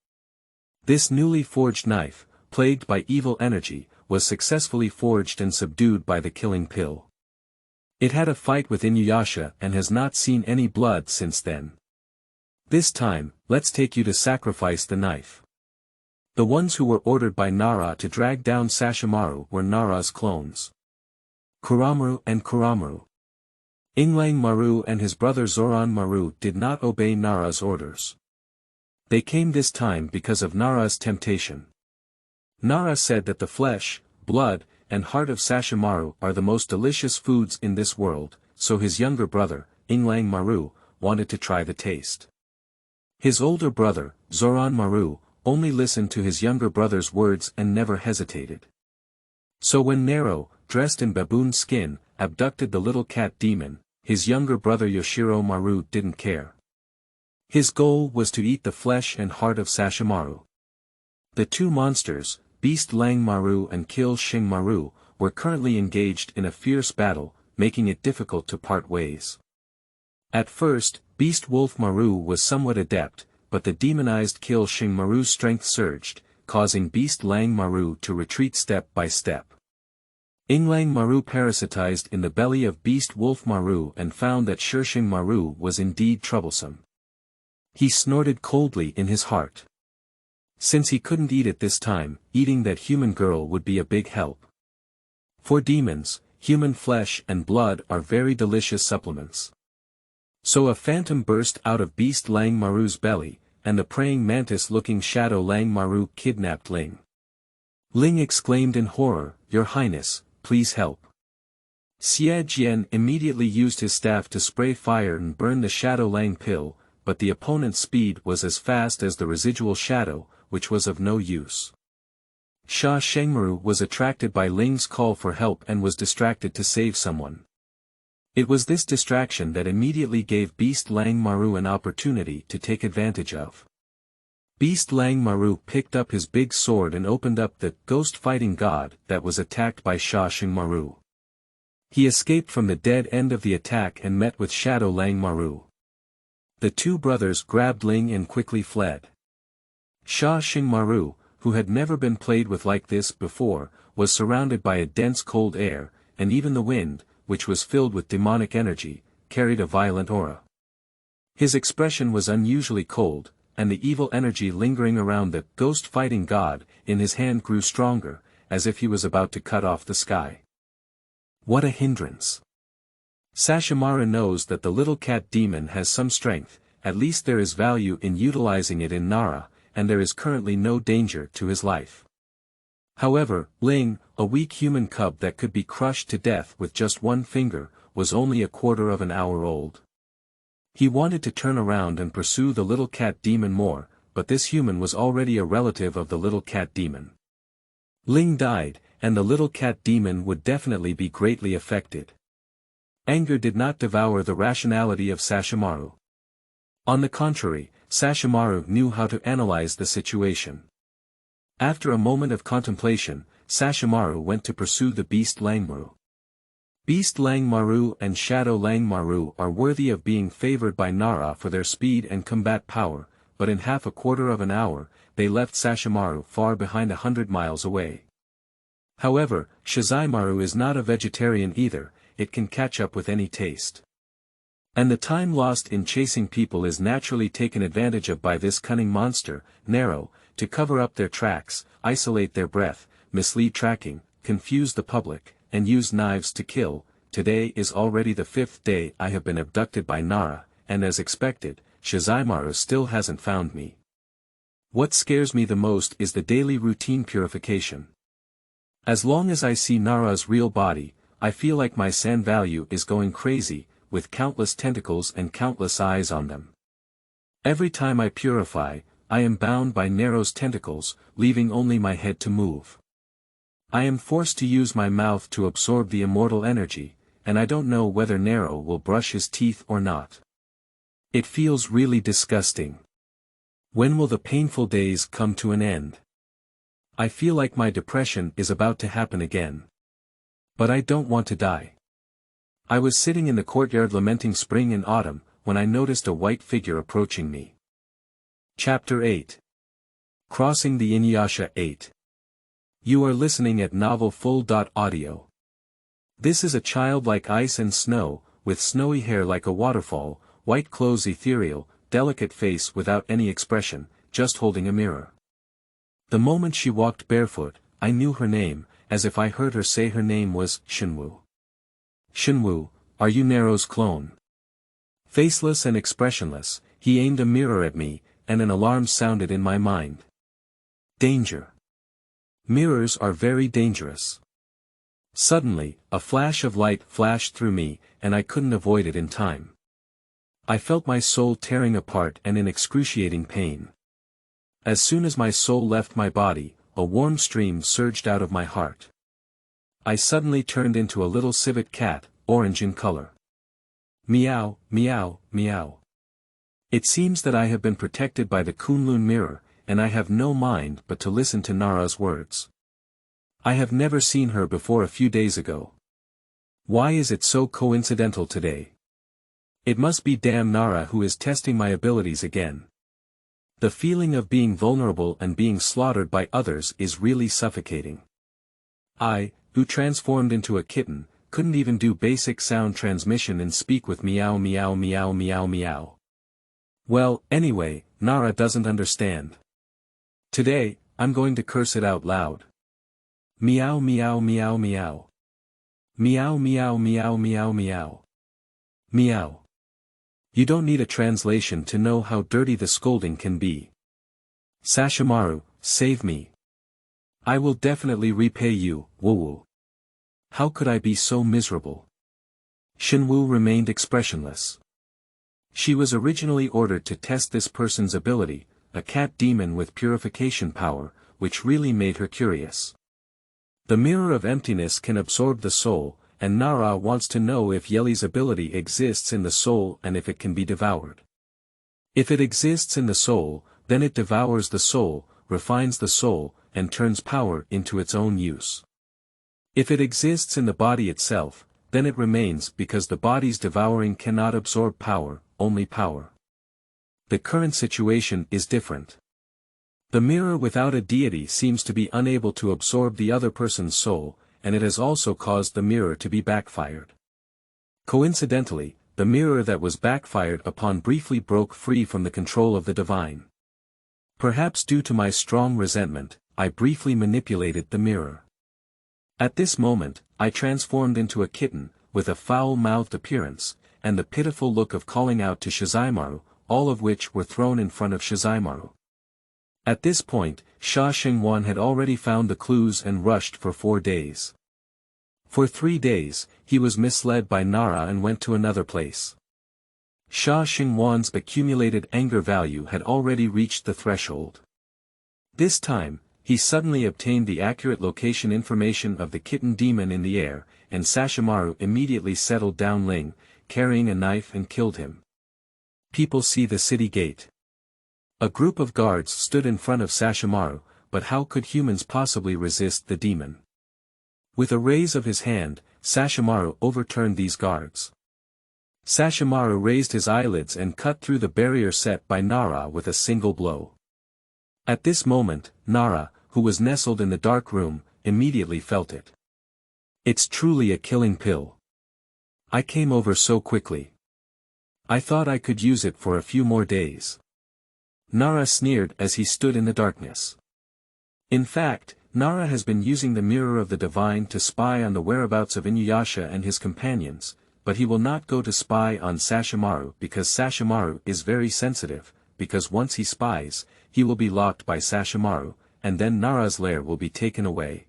This newly forged knife, plagued by evil energy, was successfully forged and subdued by the killing pill. It had a fight with Inuyasha and has not seen any blood since then. This time, let's take you to sacrifice the knife. The ones who were ordered by Nara to drag down Sashimaru were Nara's clones. Kuramaru and Kuramaru. Inglang Maru and his brother Zoran Maru did not obey Nara's orders. They came this time because of Nara's temptation. Nara said that the flesh, blood, and heart of Sashimaru are the most delicious foods in this world, so his younger brother, Inglang Maru, wanted to try the taste. His older brother, Zoran Maru, only listened to his younger brother's words and never hesitated. So when Nero, dressed in baboon skin, abducted the little cat demon, his younger brother Yoshiro Maru didn't care. His goal was to eat the flesh and heart of Sashimaru. The two monsters, Beast Lang Maru and Kill Shing Maru, were currently engaged in a fierce battle, making it difficult to part ways. At first, Beast Wolf Maru was somewhat adept, but the demonized Kill Shing Maru's strength surged, causing Beast Lang Maru to retreat step by step. Inglang Maru parasitized in the belly of Beast Wolf Maru and found that Shirshing Maru was indeed troublesome. He snorted coldly in his heart. Since he couldn't eat it this time, eating that human girl would be a big help. For demons, human flesh and blood are very delicious supplements. So a phantom burst out of Beast Lang Maru's belly, and the praying mantis-looking shadow Lang Maru kidnapped Ling. Ling exclaimed in horror, "Your Highness, please help." Xie Jian immediately used his staff to spray fire and burn the shadow Lang pill, but the opponent's speed was as fast as the residual shadow, which was of no use. Sha Shengmaru was attracted by Ling's call for help and was distracted to save someone. It was this distraction that immediately gave Beast Lang Maru an opportunity to take advantage of. Beast Lang Maru picked up his big sword and opened up the ghost-fighting god that was attacked by Sha Xing Maru. He escaped from the dead end of the attack and met with Shadow Lang Maru. The two brothers grabbed Ling and quickly fled. Sha Xing Maru, who had never been played with like this before, was surrounded by a dense cold air, and even the wind, which was filled with demonic energy, carried a violent aura. His expression was unusually cold, and the evil energy lingering around the ghost-fighting god in his hand grew stronger, as if he was about to cut off the sky. What a hindrance! Sashimaru knows that the little cat demon has some strength, at least there is value in utilizing it in Nara, and there is currently no danger to his life. However, Ling, a weak human cub that could be crushed to death with just one finger, was only a quarter of an hour old. He wanted to turn around and pursue the little cat demon more, but this human was already a relative of the little cat demon. Ling died, and the little cat demon would definitely be greatly affected. Anger did not devour the rationality of Sashimaru. On the contrary, Sashimaru knew how to analyze the situation. After a moment of contemplation, Sashimaru went to pursue the Beast Lang Maru. Beast Lang Maru and Shadow Lang Maru are worthy of being favored by Nara for their speed and combat power, but in half a quarter of an hour, they left Sashimaru far behind 100 miles away. However, Shizuimaru is not a vegetarian either, it can catch up with any taste. And the time lost in chasing people is naturally taken advantage of by this cunning monster, Nero, to cover up their tracks, isolate their breath, mislead tracking, confuse the public, and use knives to kill. Today is already the 5th day I have been abducted by Nara, and as expected, Shizuimaru still hasn't found me. What scares me the most is the daily routine purification. As long as I see Nara's real body, I feel like my san value is going crazy, with countless tentacles and countless eyes on them. Every time I purify, I am bound by Nero's tentacles, leaving only my head to move. I am forced to use my mouth to absorb the immortal energy, and I don't know whether Nero will brush his teeth or not. It feels really disgusting. When will the painful days come to an end? I feel like my depression is about to happen again. But I don't want to die. I was sitting in the courtyard lamenting spring and autumn, when I noticed a white figure approaching me. Chapter 8. Crossing the Inuyasha 8. You are listening at novelfull.audio. This is a child like ice and snow, with snowy hair like a waterfall, white clothes ethereal, delicate face without any expression, just holding a mirror. The moment she walked barefoot, I knew her name, as if I heard her say her name was Shinwu. Shinwu, are you Nero's clone? Faceless and expressionless, he aimed a mirror at me, and an alarm sounded in my mind. Danger. Mirrors are very dangerous. Suddenly, a flash of light flashed through me, and I couldn't avoid it in time. I felt my soul tearing apart and in excruciating pain. As soon as my soul left my body, a warm stream surged out of my heart. I suddenly turned into a little civet cat, orange in color. Meow, meow, meow. It seems that I have been protected by the Kunlun Mirror, and I have no mind but to listen to Nara's words. I have never seen her before a few days ago. Why is it so coincidental today? It must be damn Nara who is testing my abilities again. The feeling of being vulnerable and being slaughtered by others is really suffocating. I, who transformed into a kitten, couldn't even do basic sound transmission and speak with meow meow meow meow meow. Well, anyway, Nara doesn't understand. Today, I'm going to curse it out loud. Meow meow meow meow. Meow meow meow meow meow. Meow. You don't need a translation to know how dirty the scolding can be. Sashimaru, save me. I will definitely repay you, woo-woo. How could I be so miserable? Shinwu remained expressionless. She was originally ordered to test this person's ability, a cat demon with purification power, which really made her curious. The mirror of emptiness can absorb the soul, and Nara wants to know if Yeli's ability exists in the soul and if it can be devoured. If it exists in the soul, then it devours the soul, refines the soul, and turns power into its own use. If it exists in the body itself, then it remains because the body's devouring cannot absorb power, only power. The current situation is different. The mirror without a deity seems to be unable to absorb the other person's soul, and it has also caused the mirror to be backfired. Coincidentally, the mirror that was backfired upon briefly broke free from the control of the divine. Perhaps due to my strong resentment, I briefly manipulated the mirror. At this moment, I transformed into a kitten, with a foul-mouthed appearance, and the pitiful look of calling out to Shizuimaru, all of which were thrown in front of Shizuimaru. At this point, Sha Xingwan had already found the clues and rushed for 4 days. For 3 days, he was misled by Nara and went to another place. Sha Xingwan's accumulated anger value had already reached the threshold. This time, he suddenly obtained the accurate location information of the kitten demon in the air, and Sashimaru immediately settled down Ling, carrying a knife and killed him. People see the city gate. A group of guards stood in front of Sashimaru, but how could humans possibly resist the demon? With a raise of his hand, Sashimaru overturned these guards. Sashimaru raised his eyelids and cut through the barrier set by Nara with a single blow. At this moment, Nara, who was nestled in the dark room, immediately felt it. It's truly a killing pill. I came over so quickly. I thought I could use it for a few more days. Nara sneered as he stood in the darkness. In fact, Nara has been using the mirror of the divine to spy on the whereabouts of Inuyasha and his companions, but he will not go to spy on Sashimaru because Sashimaru is very sensitive, because once he spies, he will be locked by Sashimaru, and then Nara's lair will be taken away.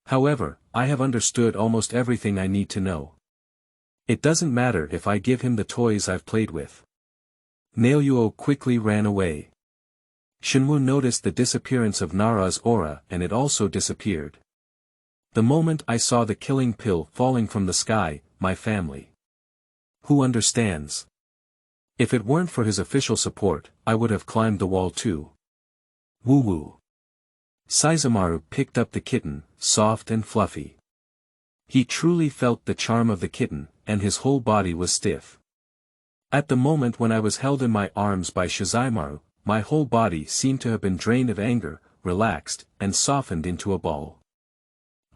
However, I have understood almost everything I need to know. It doesn't matter if I give him the toys I've played with. Naoyuo quickly ran away. Shinwu noticed the disappearance of Nara's aura and it also disappeared. The moment I saw the killing pill falling from the sky, my family. Who understands? If it weren't for his official support, I would have climbed the wall too. Woo-woo. Saizumaru picked up the kitten, soft and fluffy. He truly felt the charm of the kitten, and his whole body was stiff. At the moment when I was held in my arms by Shizuimaru, my whole body seemed to have been drained of anger, relaxed, and softened into a ball.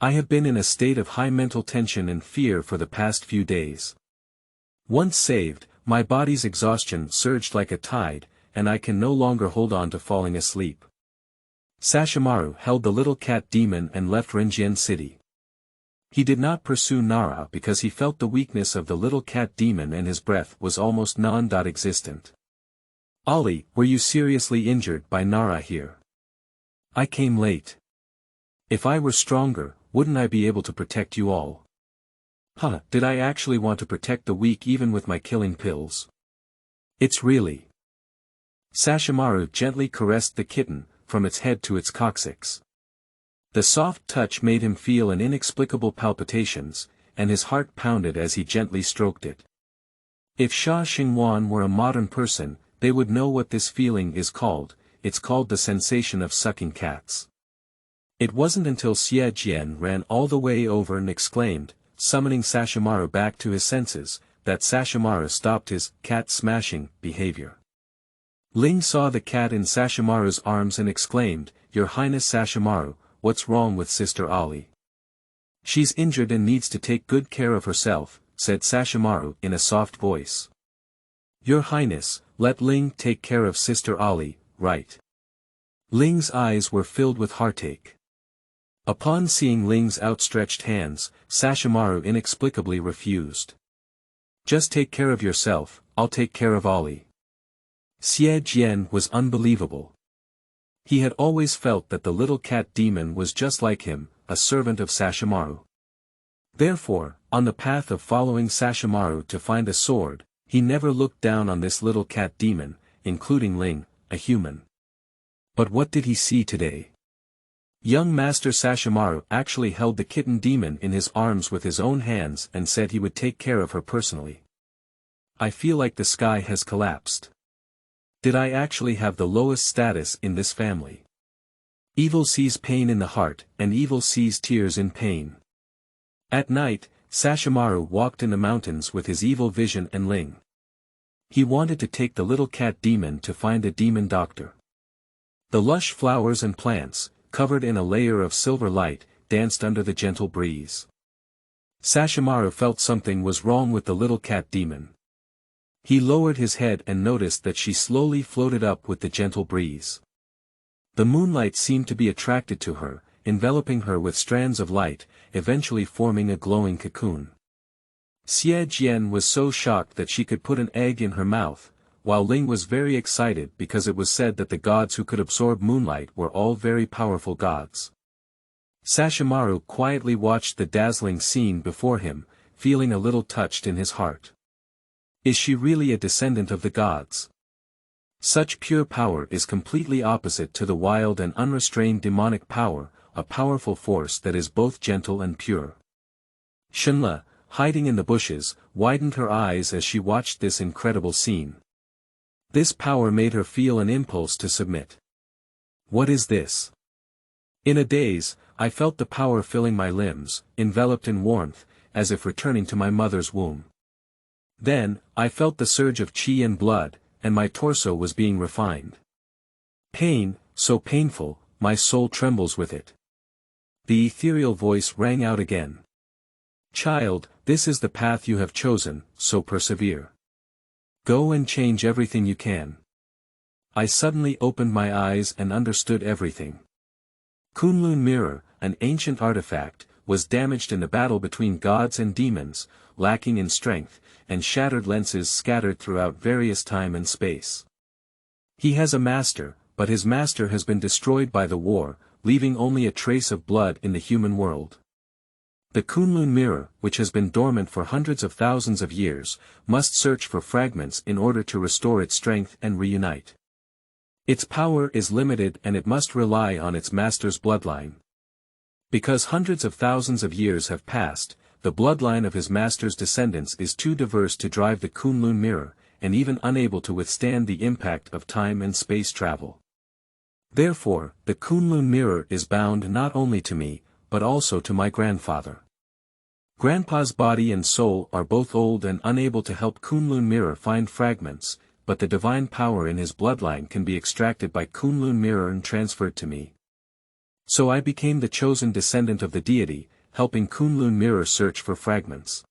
I have been in a state of high mental tension and fear for the past few days. Once saved, my body's exhaustion surged like a tide, and I can no longer hold on to falling asleep. Sashimaru held the little cat demon and left Renjian City. He did not pursue Nara because he felt the weakness of the little cat demon and his breath was almost non-existent. Ollie, were you seriously injured by Nara here? I came late. If I were stronger, wouldn't I be able to protect you all? Huh, did I actually want to protect the weak even with my killing pills? It's really. Sashimaru gently caressed the kitten, from its head to its coccyx. The soft touch made him feel an inexplicable palpitations, and his heart pounded as he gently stroked it. If Sha Xingwan were a modern person, they would know what this feeling is called. It's called the sensation of sucking cats. It wasn't until Xie Jian ran all the way over and exclaimed, summoning Sashimaru back to his senses, that Sashimaru stopped his cat-smashing behavior. Ling saw the cat in Sashimaru's arms and exclaimed, Your Highness Sashimaru, what's wrong with Sister Ollie? She's injured and needs to take good care of herself, said Sashimaru in a soft voice. Your Highness, let Ling take care of Sister Ollie, right? Ling's eyes were filled with heartache. Upon seeing Ling's outstretched hands, Sashimaru inexplicably refused. Just take care of yourself, I'll take care of Ollie. Xie Jian was unbelievable. He had always felt that the little cat demon was just like him, a servant of Sashimaru. Therefore, on the path of following Sashimaru to find a sword, he never looked down on this little cat demon, including Ling, a human. But what did he see today? Young Master Sashimaru actually held the kitten demon in his arms with his own hands and said he would take care of her personally. I feel like the sky has collapsed. Did I actually have the lowest status in this family? Evil sees pain in the heart, and evil sees tears in pain. At night, Sashimaru walked in the mountains with his evil vision and Ling. He wanted to take the little cat demon to find a demon doctor. The lush flowers and plants, covered in a layer of silver light, danced under the gentle breeze. Sashimaru felt something was wrong with the little cat demon. He lowered his head and noticed that she slowly floated up with the gentle breeze. The moonlight seemed to be attracted to her, enveloping her with strands of light, eventually forming a glowing cocoon. Xie Jian was so shocked that she could put an egg in her mouth, while Ling was very excited because it was said that the gods who could absorb moonlight were all very powerful gods. Sashimaru quietly watched the dazzling scene before him, feeling a little touched in his heart. Is she really a descendant of the gods? Such pure power is completely opposite to the wild and unrestrained demonic power, a powerful force that is both gentle and pure. Shenle, hiding in the bushes, widened her eyes as she watched this incredible scene. This power made her feel an impulse to submit. What is this? In a daze, I felt the power filling my limbs, enveloped in warmth, as if returning to my mother's womb. Then, I felt the surge of qi and blood, and my torso was being refined. Pain, so painful, my soul trembles with it. The ethereal voice rang out again. Child, this is the path you have chosen, so persevere. Go and change everything you can. I suddenly opened my eyes and understood everything. Kunlun Mirror, an ancient artifact, was damaged in the battle between gods and demons, lacking in strength, and shattered lenses scattered throughout various time and space. He has a master, but his master has been destroyed by the war, leaving only a trace of blood in the human world. The Kunlun Mirror, which has been dormant for hundreds of thousands of years, must search for fragments in order to restore its strength and reunite. Its power is limited and it must rely on its master's bloodline. Because hundreds of thousands of years have passed, the bloodline of his master's descendants is too diverse to drive the Kunlun Mirror, and even unable to withstand the impact of time and space travel. Therefore, the Kunlun Mirror is bound not only to me, but also to my grandfather. Grandpa's body and soul are both old and unable to help Kunlun Mirror find fragments, but the divine power in his bloodline can be extracted by Kunlun Mirror and transferred to me. So I became the chosen descendant of the deity, helping Kunlun Mirror search for fragments.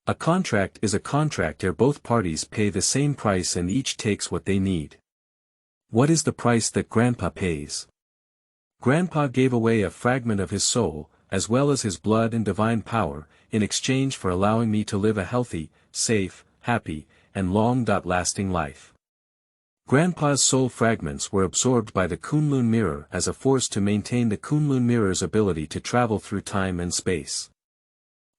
A contract is a contract where both parties pay the same price and each takes what they need. What is the price that Grandpa pays? Grandpa gave away a fragment of his soul, as well as his blood and divine power, in exchange for allowing me to live a healthy, safe, happy, and long-lasting life. Grandpa's soul fragments were absorbed by the Kunlun Mirror as a force to maintain the Kunlun Mirror's ability to travel through time and space.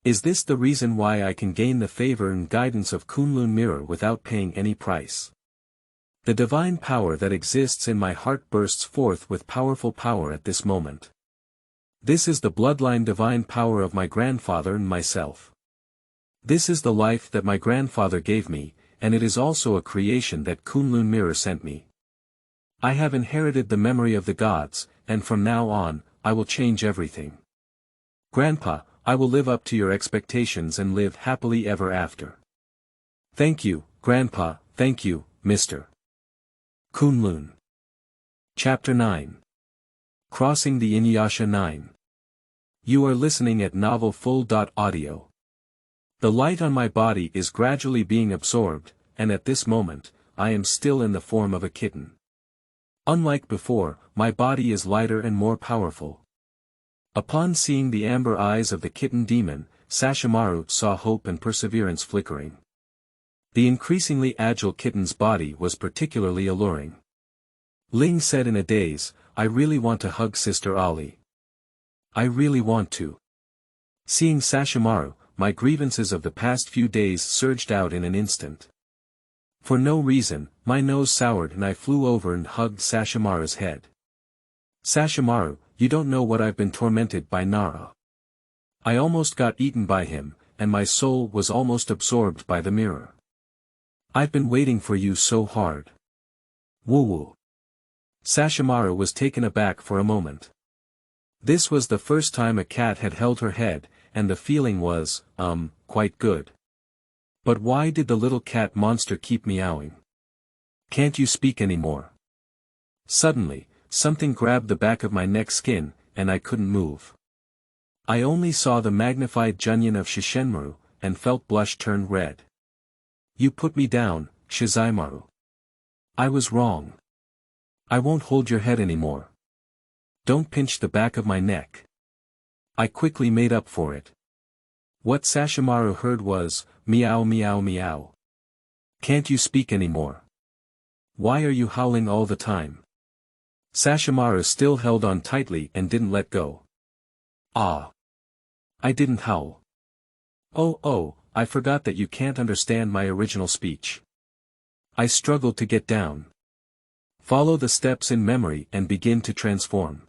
Is this the reason why I can gain the favor and guidance of Kunlun Mirror without paying any price? The divine power that exists in my heart bursts forth with powerful power at this moment. This is the bloodline divine power of my grandfather and myself. This is the life that my grandfather gave me, and it is also a creation that Kunlun Mirror sent me. I have inherited the memory of the gods, and from now on, I will change everything. Grandpa, I will live up to your expectations and live happily ever after. Thank you, Grandpa, thank you, Mr. Kunlun. Chapter 9. Crossing the Inuyasha 9. You are listening at novelfull.audio. The light on my body is gradually being absorbed, and at this moment, I am still in the form of a kitten. Unlike before, my body is lighter and more powerful. Upon seeing the amber eyes of the kitten demon, Sashimaru saw hope and perseverance flickering. The increasingly agile kitten's body was particularly alluring. Ling said in a daze, I really want to hug Sister Ali. I really want to. Seeing Sashimaru, my grievances of the past few days surged out in an instant. For no reason, my nose soured and I flew over and hugged Sashimaru's head. Sashimaru, you don't know what I've been tormented by Nara. I almost got eaten by him, and my soul was almost absorbed by the mirror. I've been waiting for you so hard. Woo-woo. Sashimaru was taken aback for a moment. This was the first time a cat had held her head, and the feeling was, quite good. But why did the little cat monster keep meowing? Can't you speak anymore? Suddenly, something grabbed the back of my neck skin, and I couldn't move. I only saw the magnified Junyan of Shishenmaru, and felt blush turn red. You put me down, Shizaimaru. I was wrong. I won't hold your head anymore. Don't pinch the back of my neck. I quickly made up for it. What Sashimaru heard was, meow meow meow. Can't you speak anymore? Why are you howling all the time? Sashimaru still held on tightly and didn't let go. Ah. I didn't howl. Oh, I forgot that you can't understand my original speech. I struggled to get down. Follow the steps in memory and begin to transform.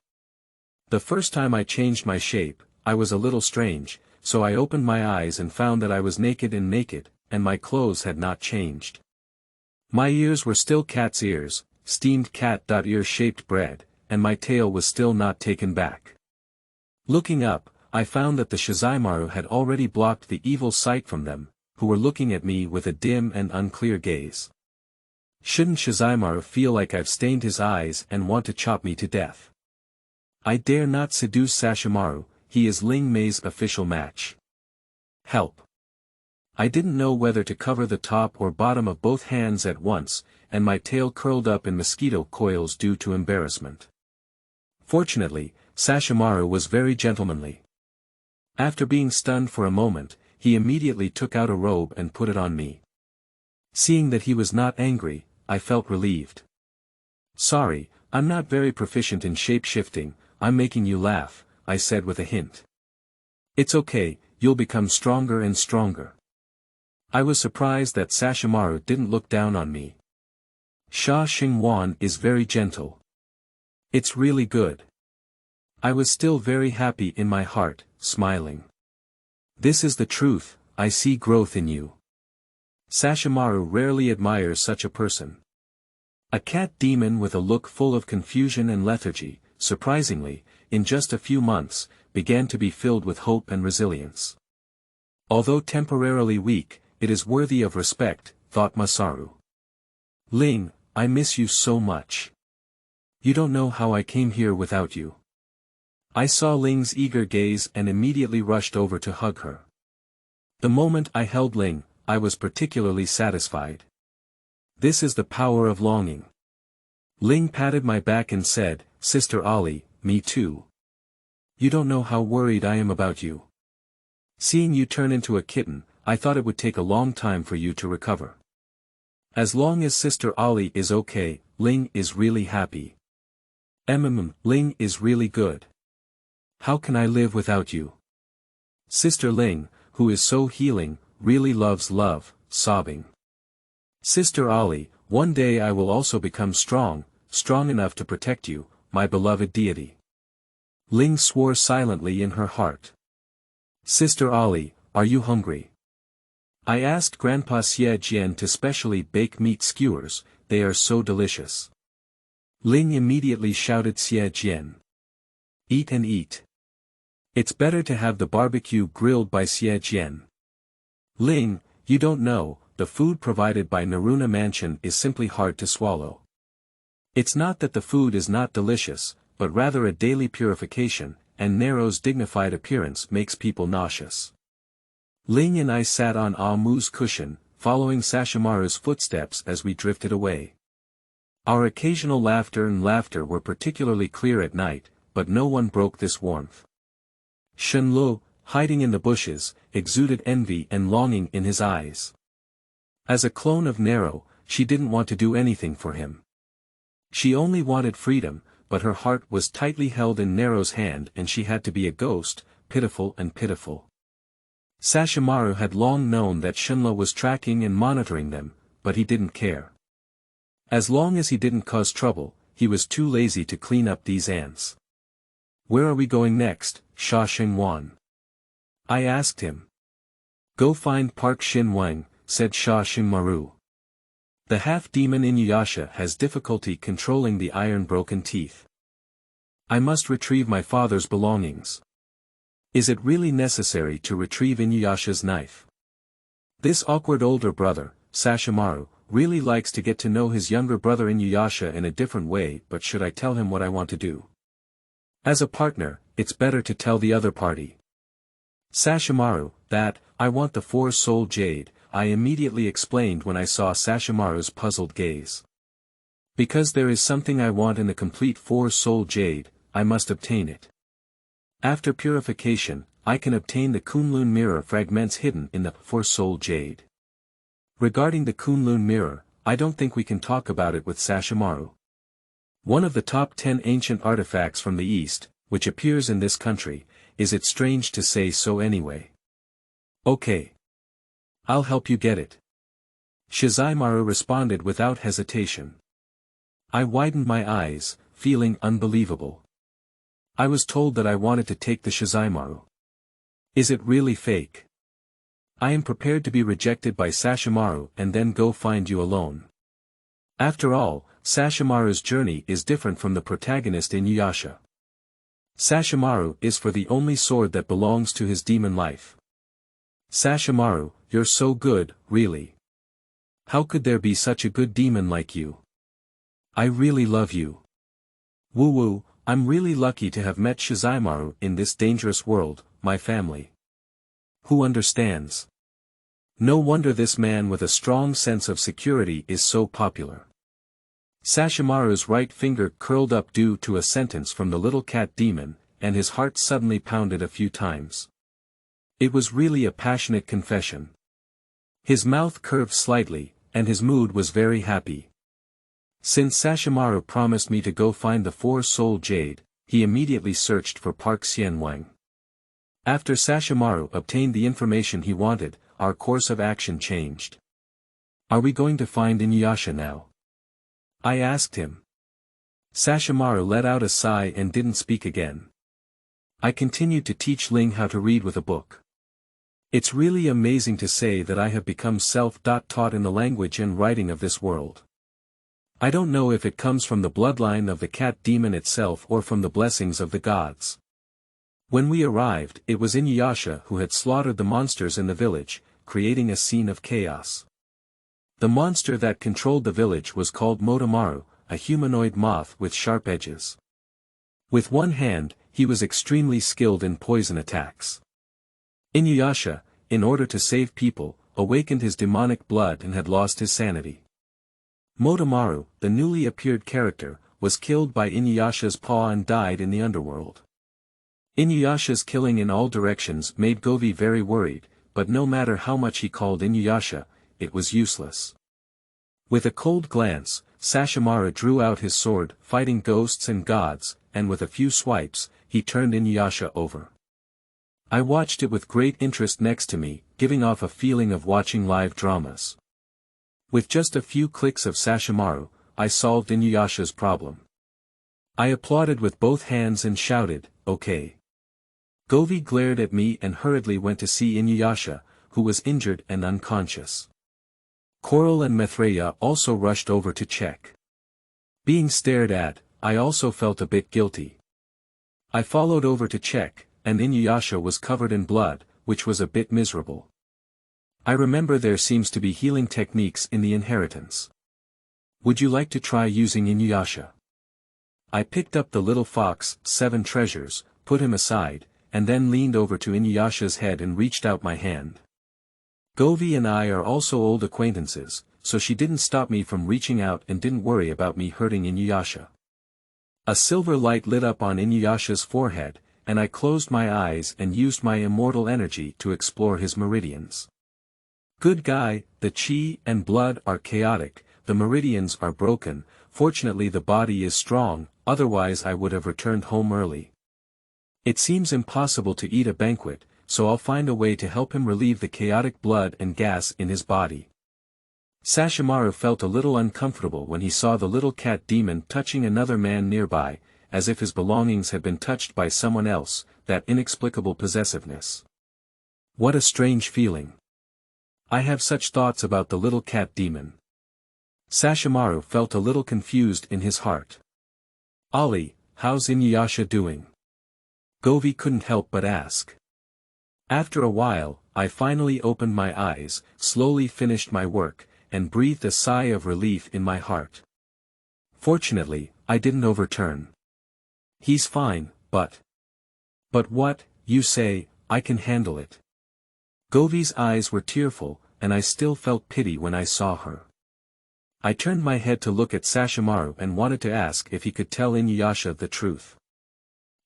The first time I changed my shape, I was a little strange, so I opened my eyes and found that I was naked, and my clothes had not changed. My ears were still cat's ears, steamed cat-ear-shaped bread, and my tail was still not taken back. Looking up, I found that the Shizaimaru had already blocked the evil sight from them, who were looking at me with a dim and unclear gaze. Shouldn't Shizaimaru feel like I've stained his eyes and want to chop me to death? I dare not seduce Sashimaru, he is Ling Mei's official match. Help. I didn't know whether to cover the top or bottom of both hands at once, and my tail curled up in mosquito coils due to embarrassment. Fortunately, Sashimaru was very gentlemanly. After being stunned for a moment, he immediately took out a robe and put it on me. Seeing that he was not angry, I felt relieved. Sorry, I'm not very proficient in shape-shifting, I'm making you laugh, I said with a hint. It's okay, you'll become stronger and stronger. I was surprised that Sashimaru didn't look down on me. Sha Xingwan is very gentle. It's really good. I was still very happy in my heart, smiling. This is the truth, I see growth in you. Sashimaru rarely admires such a person. A cat demon with a look full of confusion and lethargy, surprisingly, in just a few months, began to be filled with hope and resilience. Although temporarily weak, it is worthy of respect, thought Masaru. Ling, I miss you so much. You don't know how I came here without you. I saw Ling's eager gaze and immediately rushed over to hug her. The moment I held Ling, I was particularly satisfied. This is the power of longing. Ling patted my back and said, Sister Ali, me too. You don't know how worried I am about you. Seeing you turn into a kitten, I thought it would take a long time for you to recover. As long as Sister Ali is okay, Ling is really happy. Ling is really good. How can I live without you? Sister Ling, who is so healing, really loves love, sobbing. Sister Ali, one day I will also become strong enough to protect you, my beloved deity. Ling swore silently in her heart. Sister Ali, are you hungry? I asked Grandpa Xie Jian to specially bake meat skewers, they are so delicious. Ling immediately shouted Xie Jian. Eat and eat. It's better to have the barbecue grilled by Xie Jian. Ling, you don't know, the food provided by Naruna Mansion is simply hard to swallow. It's not that the food is not delicious, but rather a daily purification, and Nero's dignified appearance makes people nauseous. Ling and I sat on Ah Mu's cushion, following Sashimaru's footsteps as we drifted away. Our occasional laughter were particularly clear at night, but no one broke this warmth. Shenlu, hiding in the bushes, exuded envy and longing in his eyes. As a clone of Nero, she didn't want to do anything for him. She only wanted freedom, but her heart was tightly held in Nero's hand and she had to be a ghost, pitiful and pitiful. Sashimaru had long known that Shenlu was tracking and monitoring them, but he didn't care. As long as he didn't cause trouble, he was too lazy to clean up these ants. Where are we going next, Sha Xingwan? I asked him. Go find Park Shin Wang, said Sha Xingmaru. The half-demon Inuyasha has difficulty controlling the iron-broken teeth. I must retrieve my father's belongings. Is it really necessary to retrieve Inuyasha's knife? This awkward older brother, Sashimaru, really likes to get to know his younger brother Inuyasha in a different way, but should I tell him what I want to do? As a partner, it's better to tell the other party. Sashimaru, that, I want the four-soul jade, I immediately explained when I saw Sashimaru's puzzled gaze. Because there is something I want in the complete four-soul jade, I must obtain it. After purification, I can obtain the Kunlun Mirror fragments hidden in the four-soul jade. Regarding the Kunlun Mirror, I don't think we can talk about it with Sashimaru. One of the top 10 ancient artifacts from the East, which appears in this country, is it strange to say so anyway? Okay. I'll help you get it. Shizuimaru responded without hesitation. I widened my eyes, feeling unbelievable. I was told that I wanted to take the Shizuimaru. Is it really fake? I am prepared to be rejected by Sashimaru and then go find you alone. After all, Sashimaru's journey is different from the protagonist Inuyasha. Sashimaru is for the only sword that belongs to his demon life. Sashimaru, you're so good, really. How could there be such a good demon like you? I really love you. Woo-woo, I'm really lucky to have met Shizuimaru in this dangerous world, my family. Who understands? No wonder this man with a strong sense of security is so popular. Sashimaru's right finger curled up due to a sentence from the little cat demon, and his heart suddenly pounded a few times. It was really a passionate confession. His mouth curved slightly, and his mood was very happy. Since Sashimaru promised me to go find the four-soul jade, he immediately searched for Park Xianwang. After Sashimaru obtained the information he wanted, our course of action changed. Are we going to find Inuyasha now? I asked him. Sashimaru let out a sigh and didn't speak again. I continued to teach Ling how to read with a book. It's really amazing to say that I have become self-taught in the language and writing of this world. I don't know if it comes from the bloodline of the cat demon itself or from the blessings of the gods. When we arrived, it was Inuyasha who had slaughtered the monsters in the village, creating a scene of chaos. The monster that controlled the village was called Motomaru, a humanoid moth with sharp edges. With one hand, he was extremely skilled in poison attacks. Inuyasha, in order to save people, awakened his demonic blood and had lost his sanity. Motomaru, the newly appeared character, was killed by Inuyasha's paw and died in the underworld. Inuyasha's killing in all directions made Govi very worried, but no matter how much he called Inuyasha, it was useless. With a cold glance, Sashimaru drew out his sword, fighting ghosts and gods, and with a few swipes, he turned Inuyasha over. I watched it with great interest next to me, giving off a feeling of watching live dramas. With just a few clicks of Sashimaru, I solved Inuyasha's problem. I applauded with both hands and shouted, "Okay." Govi glared at me and hurriedly went to see Inuyasha, who was injured and unconscious. Coral and Maitreya also rushed over to check. Being stared at, I also felt a bit guilty. I followed over to check, and Inuyasha was covered in blood, which was a bit miserable. I remember there seems to be healing techniques in the inheritance. Would you like to try using Inuyasha? I picked up the little fox, 7 treasures, put him aside, and then leaned over to Inuyasha's head and reached out my hand. Govi and I are also old acquaintances, so she didn't stop me from reaching out and didn't worry about me hurting Inuyasha. A silver light lit up on Inuyasha's forehead, and I closed my eyes and used my immortal energy to explore his meridians. Good guy, the chi and blood are chaotic, the meridians are broken, fortunately the body is strong, otherwise I would have returned home early. It seems impossible to eat a banquet, so I'll find a way to help him relieve the chaotic blood and gas in his body. Sashimaru felt a little uncomfortable when he saw the little cat demon touching another man nearby, as if his belongings had been touched by someone else, that inexplicable possessiveness. What a strange feeling. I have such thoughts about the little cat demon. Sashimaru felt a little confused in his heart. "Ollie, how's Inuyasha doing?" Govi couldn't help but ask. After a while, I finally opened my eyes, slowly finished my work, and breathed a sigh of relief in my heart. Fortunately, I didn't overturn. "He's fine, but..." "But what, you say, I can handle it." Govi's eyes were tearful, and I still felt pity when I saw her. I turned my head to look at Sashimaru and wanted to ask if he could tell Inuyasha the truth.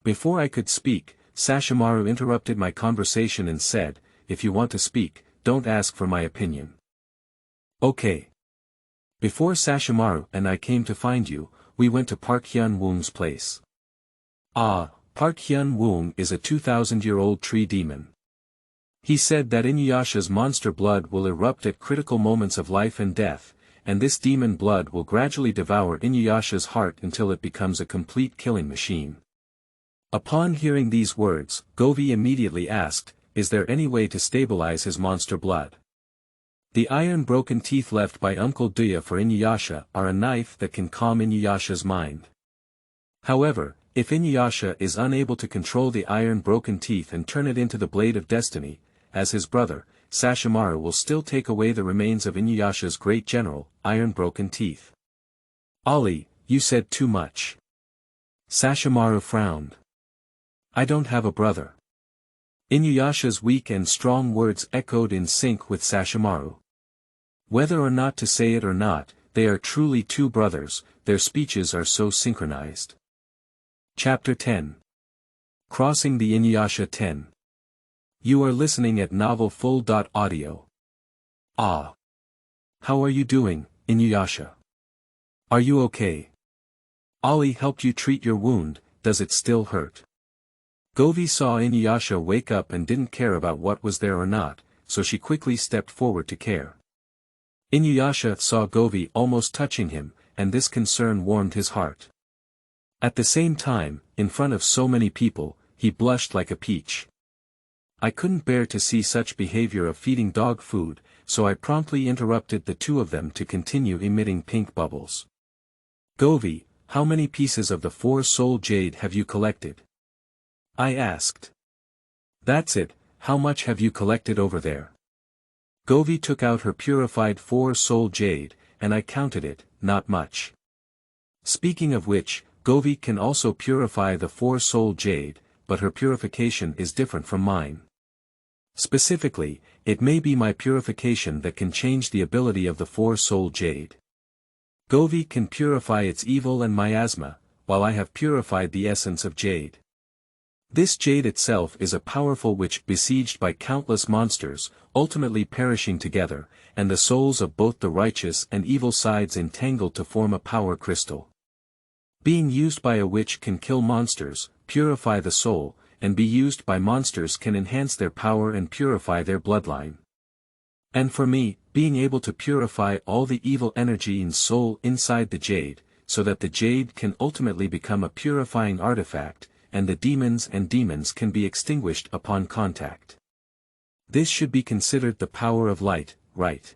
Before I could speak, Sashimaru interrupted my conversation and said, "If you want to speak, don't ask for my opinion." "Okay." "Before Sashimaru and I came to find you, we went to Park Hyun-woong's place." "Ah, Park Hyun-woong is a 2,000-year-old tree demon. He said that Inuyasha's monster blood will erupt at critical moments of life and death, and this demon blood will gradually devour Inuyasha's heart until it becomes a complete killing machine." Upon hearing these words, Govi immediately asked, "Is there any way to stabilize his monster blood?" The iron broken teeth left by Uncle Duya for Inuyasha are a knife that can calm Inuyasha's mind. However, if Inuyasha is unable to control the iron broken teeth and turn it into the blade of destiny, as his brother, Sashimaru will still take away the remains of Inuyasha's great general, iron broken teeth. "Ollie, you said too much." Sashimaru frowned. "I don't have a brother." Inuyasha's weak and strong words echoed in sync with Sashimaru. Whether or not to say it or not, they are truly two brothers, their speeches are so synchronized. Chapter 10. Crossing the Inuyasha 10. You are listening at novelfull.audio. Ah. How are you doing, Inuyasha? Are you okay? Ollie helped you treat your wound, does it still hurt? Govi saw Inuyasha wake up and didn't care about what was there or not, so she quickly stepped forward to care. Inuyasha saw Govi almost touching him, and this concern warmed his heart. At the same time, in front of so many people, he blushed like a peach. I couldn't bear to see such behavior of feeding dog food, so I promptly interrupted the two of them to continue emitting pink bubbles. "Govi, how many pieces of the 4-soul jade have you collected?" I asked. "That's it, how much have you collected over there?" Govi took out her purified 4-soul jade, and I counted it, not much. Speaking of which, Govi can also purify the 4-soul jade, but her purification is different from mine. Specifically, it may be my purification that can change the ability of the 4-soul jade. Govi can purify its evil and miasma, while I have purified the essence of jade. This jade itself is a powerful witch besieged by countless monsters, ultimately perishing together, and the souls of both the righteous and evil sides entangled to form a power crystal. Being used by a witch can kill monsters, purify the soul, and be used by monsters can enhance their power and purify their bloodline. And for me, being able to purify all the evil energy and soul inside the jade, so that the jade can ultimately become a purifying artifact, and the demons can be extinguished upon contact. This should be considered the power of light, right?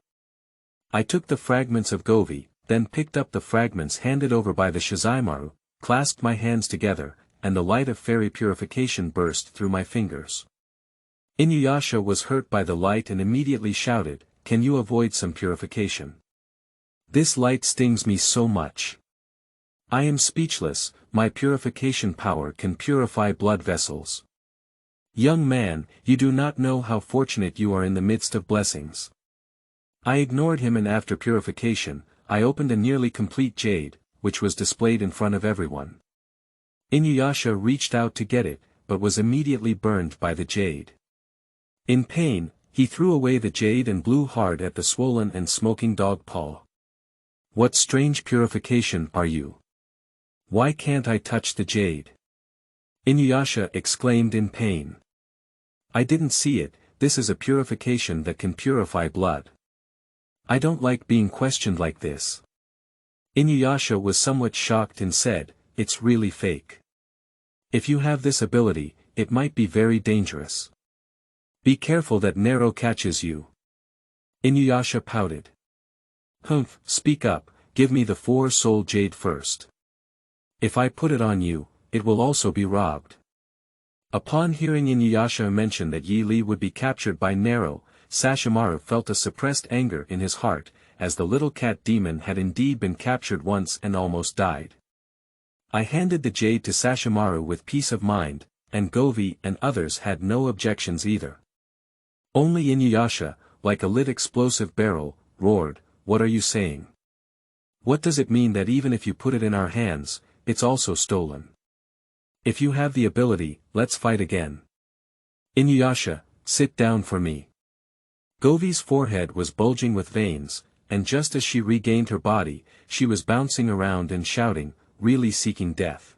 I took the fragments of Govi, then picked up the fragments handed over by the Shizuimaru, clasped my hands together, and the light of fairy purification burst through my fingers. Inuyasha was hurt by the light and immediately shouted, "Can you avoid some purification? This light stings me so much. I am speechless, my purification power can purify blood vessels." "Young man, you do not know how fortunate you are in the midst of blessings." I ignored him, and after purification, I opened a nearly complete jade, which was displayed in front of everyone. Inuyasha reached out to get it, but was immediately burned by the jade. In pain, he threw away the jade and blew hard at the swollen and smoking dog paw. "What strange purification are you? Why can't I touch the jade?" Inuyasha exclaimed in pain. "I didn't see it, this is a purification that can purify blood. I don't like being questioned like this." Inuyasha was somewhat shocked and said, "It's really fake. If you have this ability, it might be very dangerous. Be careful that Nero catches you." Inuyasha pouted. "Humph, speak up, give me the 4-soul jade first. If I put it on you, it will also be robbed. Upon hearing Inuyasha mention that Yi Li would be captured by Nero, Sashimaru felt a suppressed anger in his heart, as the little cat demon had indeed been captured once and almost died. I handed the jade to Sashimaru with peace of mind, and Govi and others had no objections either. Only Inuyasha, like a lit explosive barrel, roared, "What are you saying? What does it mean that even if you put it in our hands, it's also stolen? If you have the ability, let's fight again. Inuyasha, sit down for me." Govi's forehead was bulging with veins, and just as she regained her body, she was bouncing around and shouting, really seeking death.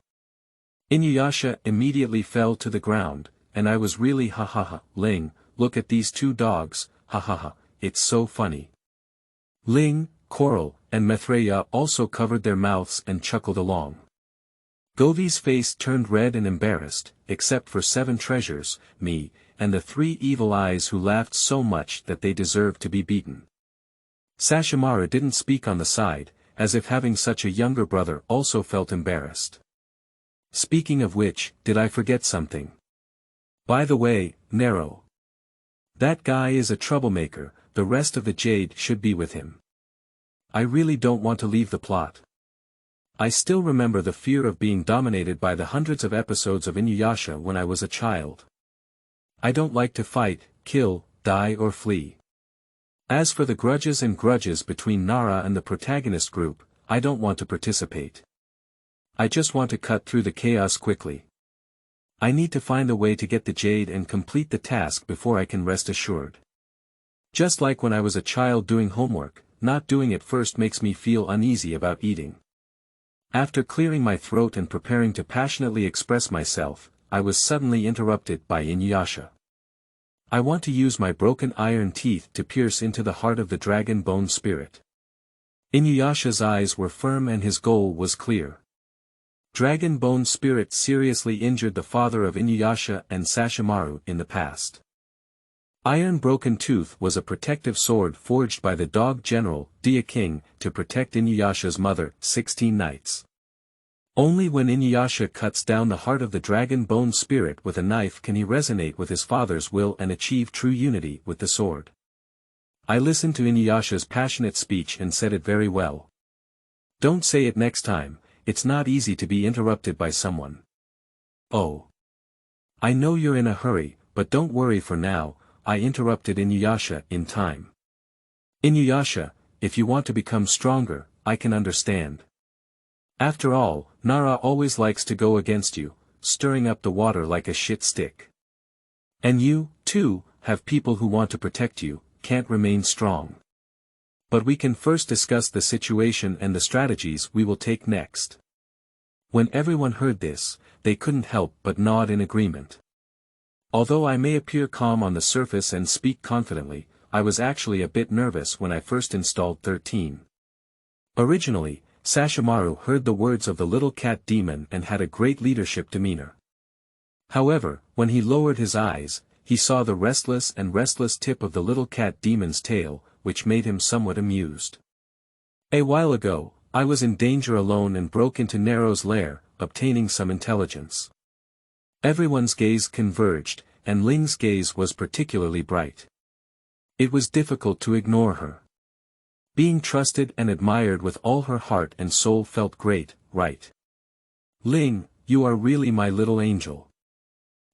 Inuyasha immediately fell to the ground, and I was really ha ha ha, Ling, look at these two dogs, ha ha ha, it's so funny. Ling, Coral, and Maitreya also covered their mouths and chuckled along. Govi's face turned red and embarrassed, except for 7 treasures, me, and the 3 evil eyes who laughed so much that they deserved to be beaten. Sashimaru didn't speak on the side, as if having such a younger brother also felt embarrassed. Speaking of which, did I forget something? By the way, Nero. That guy is a troublemaker, the rest of the jade should be with him. I really don't want to leave the plot. I still remember the fear of being dominated by the hundreds of episodes of Inuyasha when I was a child. I don't like to fight, kill, die or flee. As for the grudges between Nara and the protagonist group, I don't want to participate. I just want to cut through the chaos quickly. I need to find a way to get the jade and complete the task before I can rest assured. Just like when I was a child doing homework, not doing it first makes me feel uneasy about eating. After clearing my throat and preparing to passionately express myself, I was suddenly interrupted by Inuyasha. I want to use my broken iron teeth to pierce into the heart of the dragon bone spirit. Inuyasha's eyes were firm and his goal was clear. Dragon bone spirit seriously injured the father of Inuyasha and Sashimaru in the past. Iron Broken Tooth was a protective sword forged by the dog general, Qiang, to protect Inuyasha's mother, 16 Nights. Only when Inuyasha cuts down the heart of the dragon bone spirit with a knife can he resonate with his father's will and achieve true unity with the sword. I listened to Inuyasha's passionate speech and said it very well. Don't say it next time, it's not easy to be interrupted by someone. Oh. I know you're in a hurry, but don't worry for now, I interrupted Inuyasha in time. Inuyasha, if you want to become stronger, I can understand. After all, Nara always likes to go against you, stirring up the water like a shit stick. And you, too, have people who want to protect you, can't remain strong. But we can first discuss the situation and the strategies we will take next. When everyone heard this, they couldn't help but nod in agreement. Although I may appear calm on the surface and speak confidently, I was actually a bit nervous when I first installed 13. Originally, Sashimaru heard the words of the little cat demon and had a great leadership demeanor. However, when he lowered his eyes, he saw the restless tip of the little cat demon's tail, which made him somewhat amused. A while ago, I was in danger alone and broke into Nero's lair, obtaining some intelligence. Everyone's gaze converged, and Ling's gaze was particularly bright. It was difficult to ignore her. Being trusted and admired with all her heart and soul felt great, right? Ling, you are really my little angel.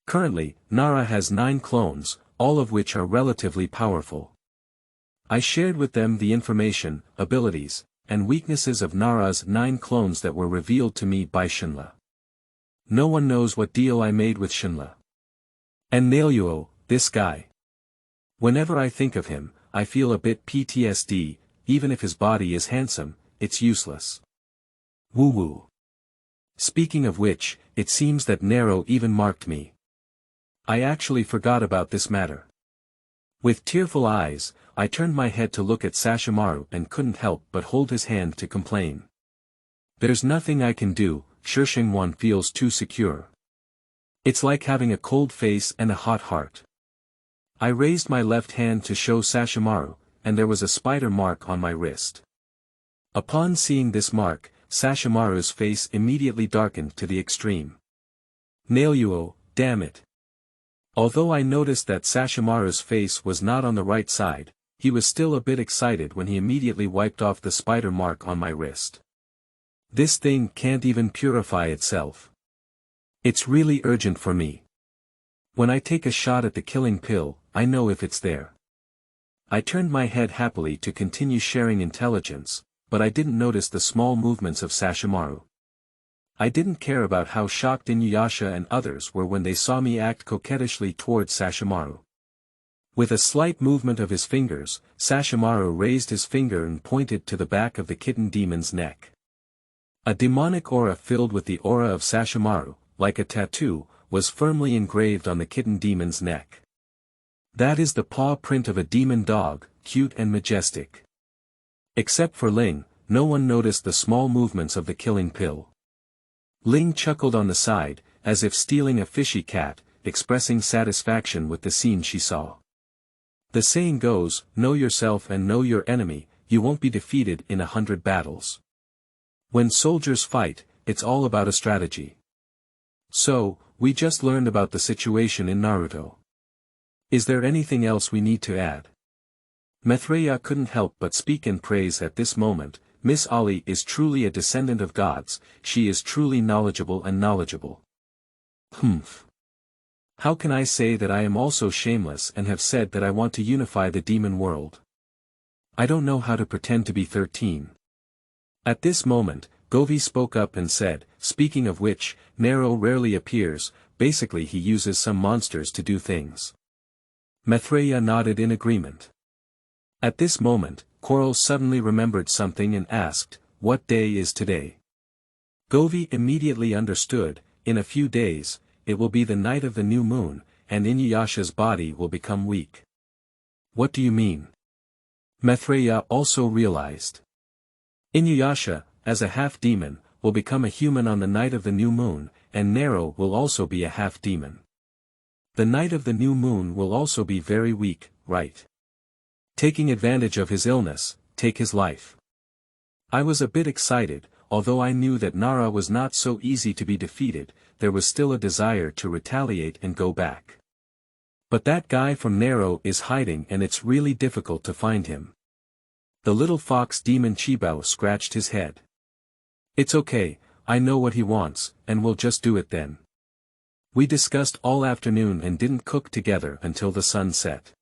Currently, Nara has 9 clones, all of which are relatively powerful. I shared with them the information, abilities, and weaknesses of Nara's 9 clones that were revealed to me by Shinla. No one knows what deal I made with Shinla. And Nailyo, this guy. Whenever I think of him, I feel a bit PTSD, even if his body is handsome, it's useless. Woo-woo. Speaking of which, it seems that Nero even marked me. I actually forgot about this matter. With tearful eyes, I turned my head to look at Sashimaru and couldn't help but hold his hand to complain. There's nothing I can do, Shishingwan feels too secure. It's like having a cold face and a hot heart. I raised my left hand to show Sashimaru, and there was a spider mark on my wrist. Upon seeing this mark, Sashimaru's face immediately darkened to the extreme. Nailyo, damn it. Although I noticed that Sashimaru's face was not on the right side, he was still a bit excited when he immediately wiped off the spider mark on my wrist. This thing can't even purify itself. It's really urgent for me. When I take a shot at the killing pill, I know if it's there. I turned my head happily to continue sharing intelligence, but I didn't notice the small movements of Sashimaru. I didn't care about how shocked Inuyasha and others were when they saw me act coquettishly towards Sashimaru. With a slight movement of his fingers, Sashimaru raised his finger and pointed to the back of the kitten demon's neck. A demonic aura filled with the aura of Sashimaru, like a tattoo, was firmly engraved on the kitten demon's neck. That is the paw print of a demon dog, cute and majestic. Except for Ling, no one noticed the small movements of the killing pill. Ling chuckled on the side, as if stealing a fishy cat, expressing satisfaction with the scene she saw. The saying goes, know yourself and know your enemy, you won't be defeated in 100 battles. When soldiers fight, it's all about a strategy. So, we just learned about the situation in Naruto. Is there anything else we need to add? Maitreya couldn't help but speak in praise at this moment. Miss Ali is truly a descendant of gods, she is truly knowledgeable and knowledgeable. Humph. How can I say that I am also shameless and have said that I want to unify the demon world? I don't know how to pretend to be 13. At this moment, Govi spoke up and said, speaking of which, Nero rarely appears, basically he uses some monsters to do things. Maitreya nodded in agreement. At this moment, Coral suddenly remembered something and asked, what day is today? Govi immediately understood, in a few days, it will be the night of the new moon, and Inuyasha's body will become weak. What do you mean? Maitreya also realized. Inuyasha, as a half-demon, will become a human on the night of the new moon, and Nero will also be a half-demon. The night of the new moon will also be very weak, right? Taking advantage of his illness, take his life. I was a bit excited, although I knew that Nara was not so easy to be defeated, there was still a desire to retaliate and go back. But that guy from Nero is hiding and it's really difficult to find him. The little fox demon Chibao scratched his head. It's okay, I know what he wants, and we'll just do it then. We discussed all afternoon and didn't cook together until the sun set.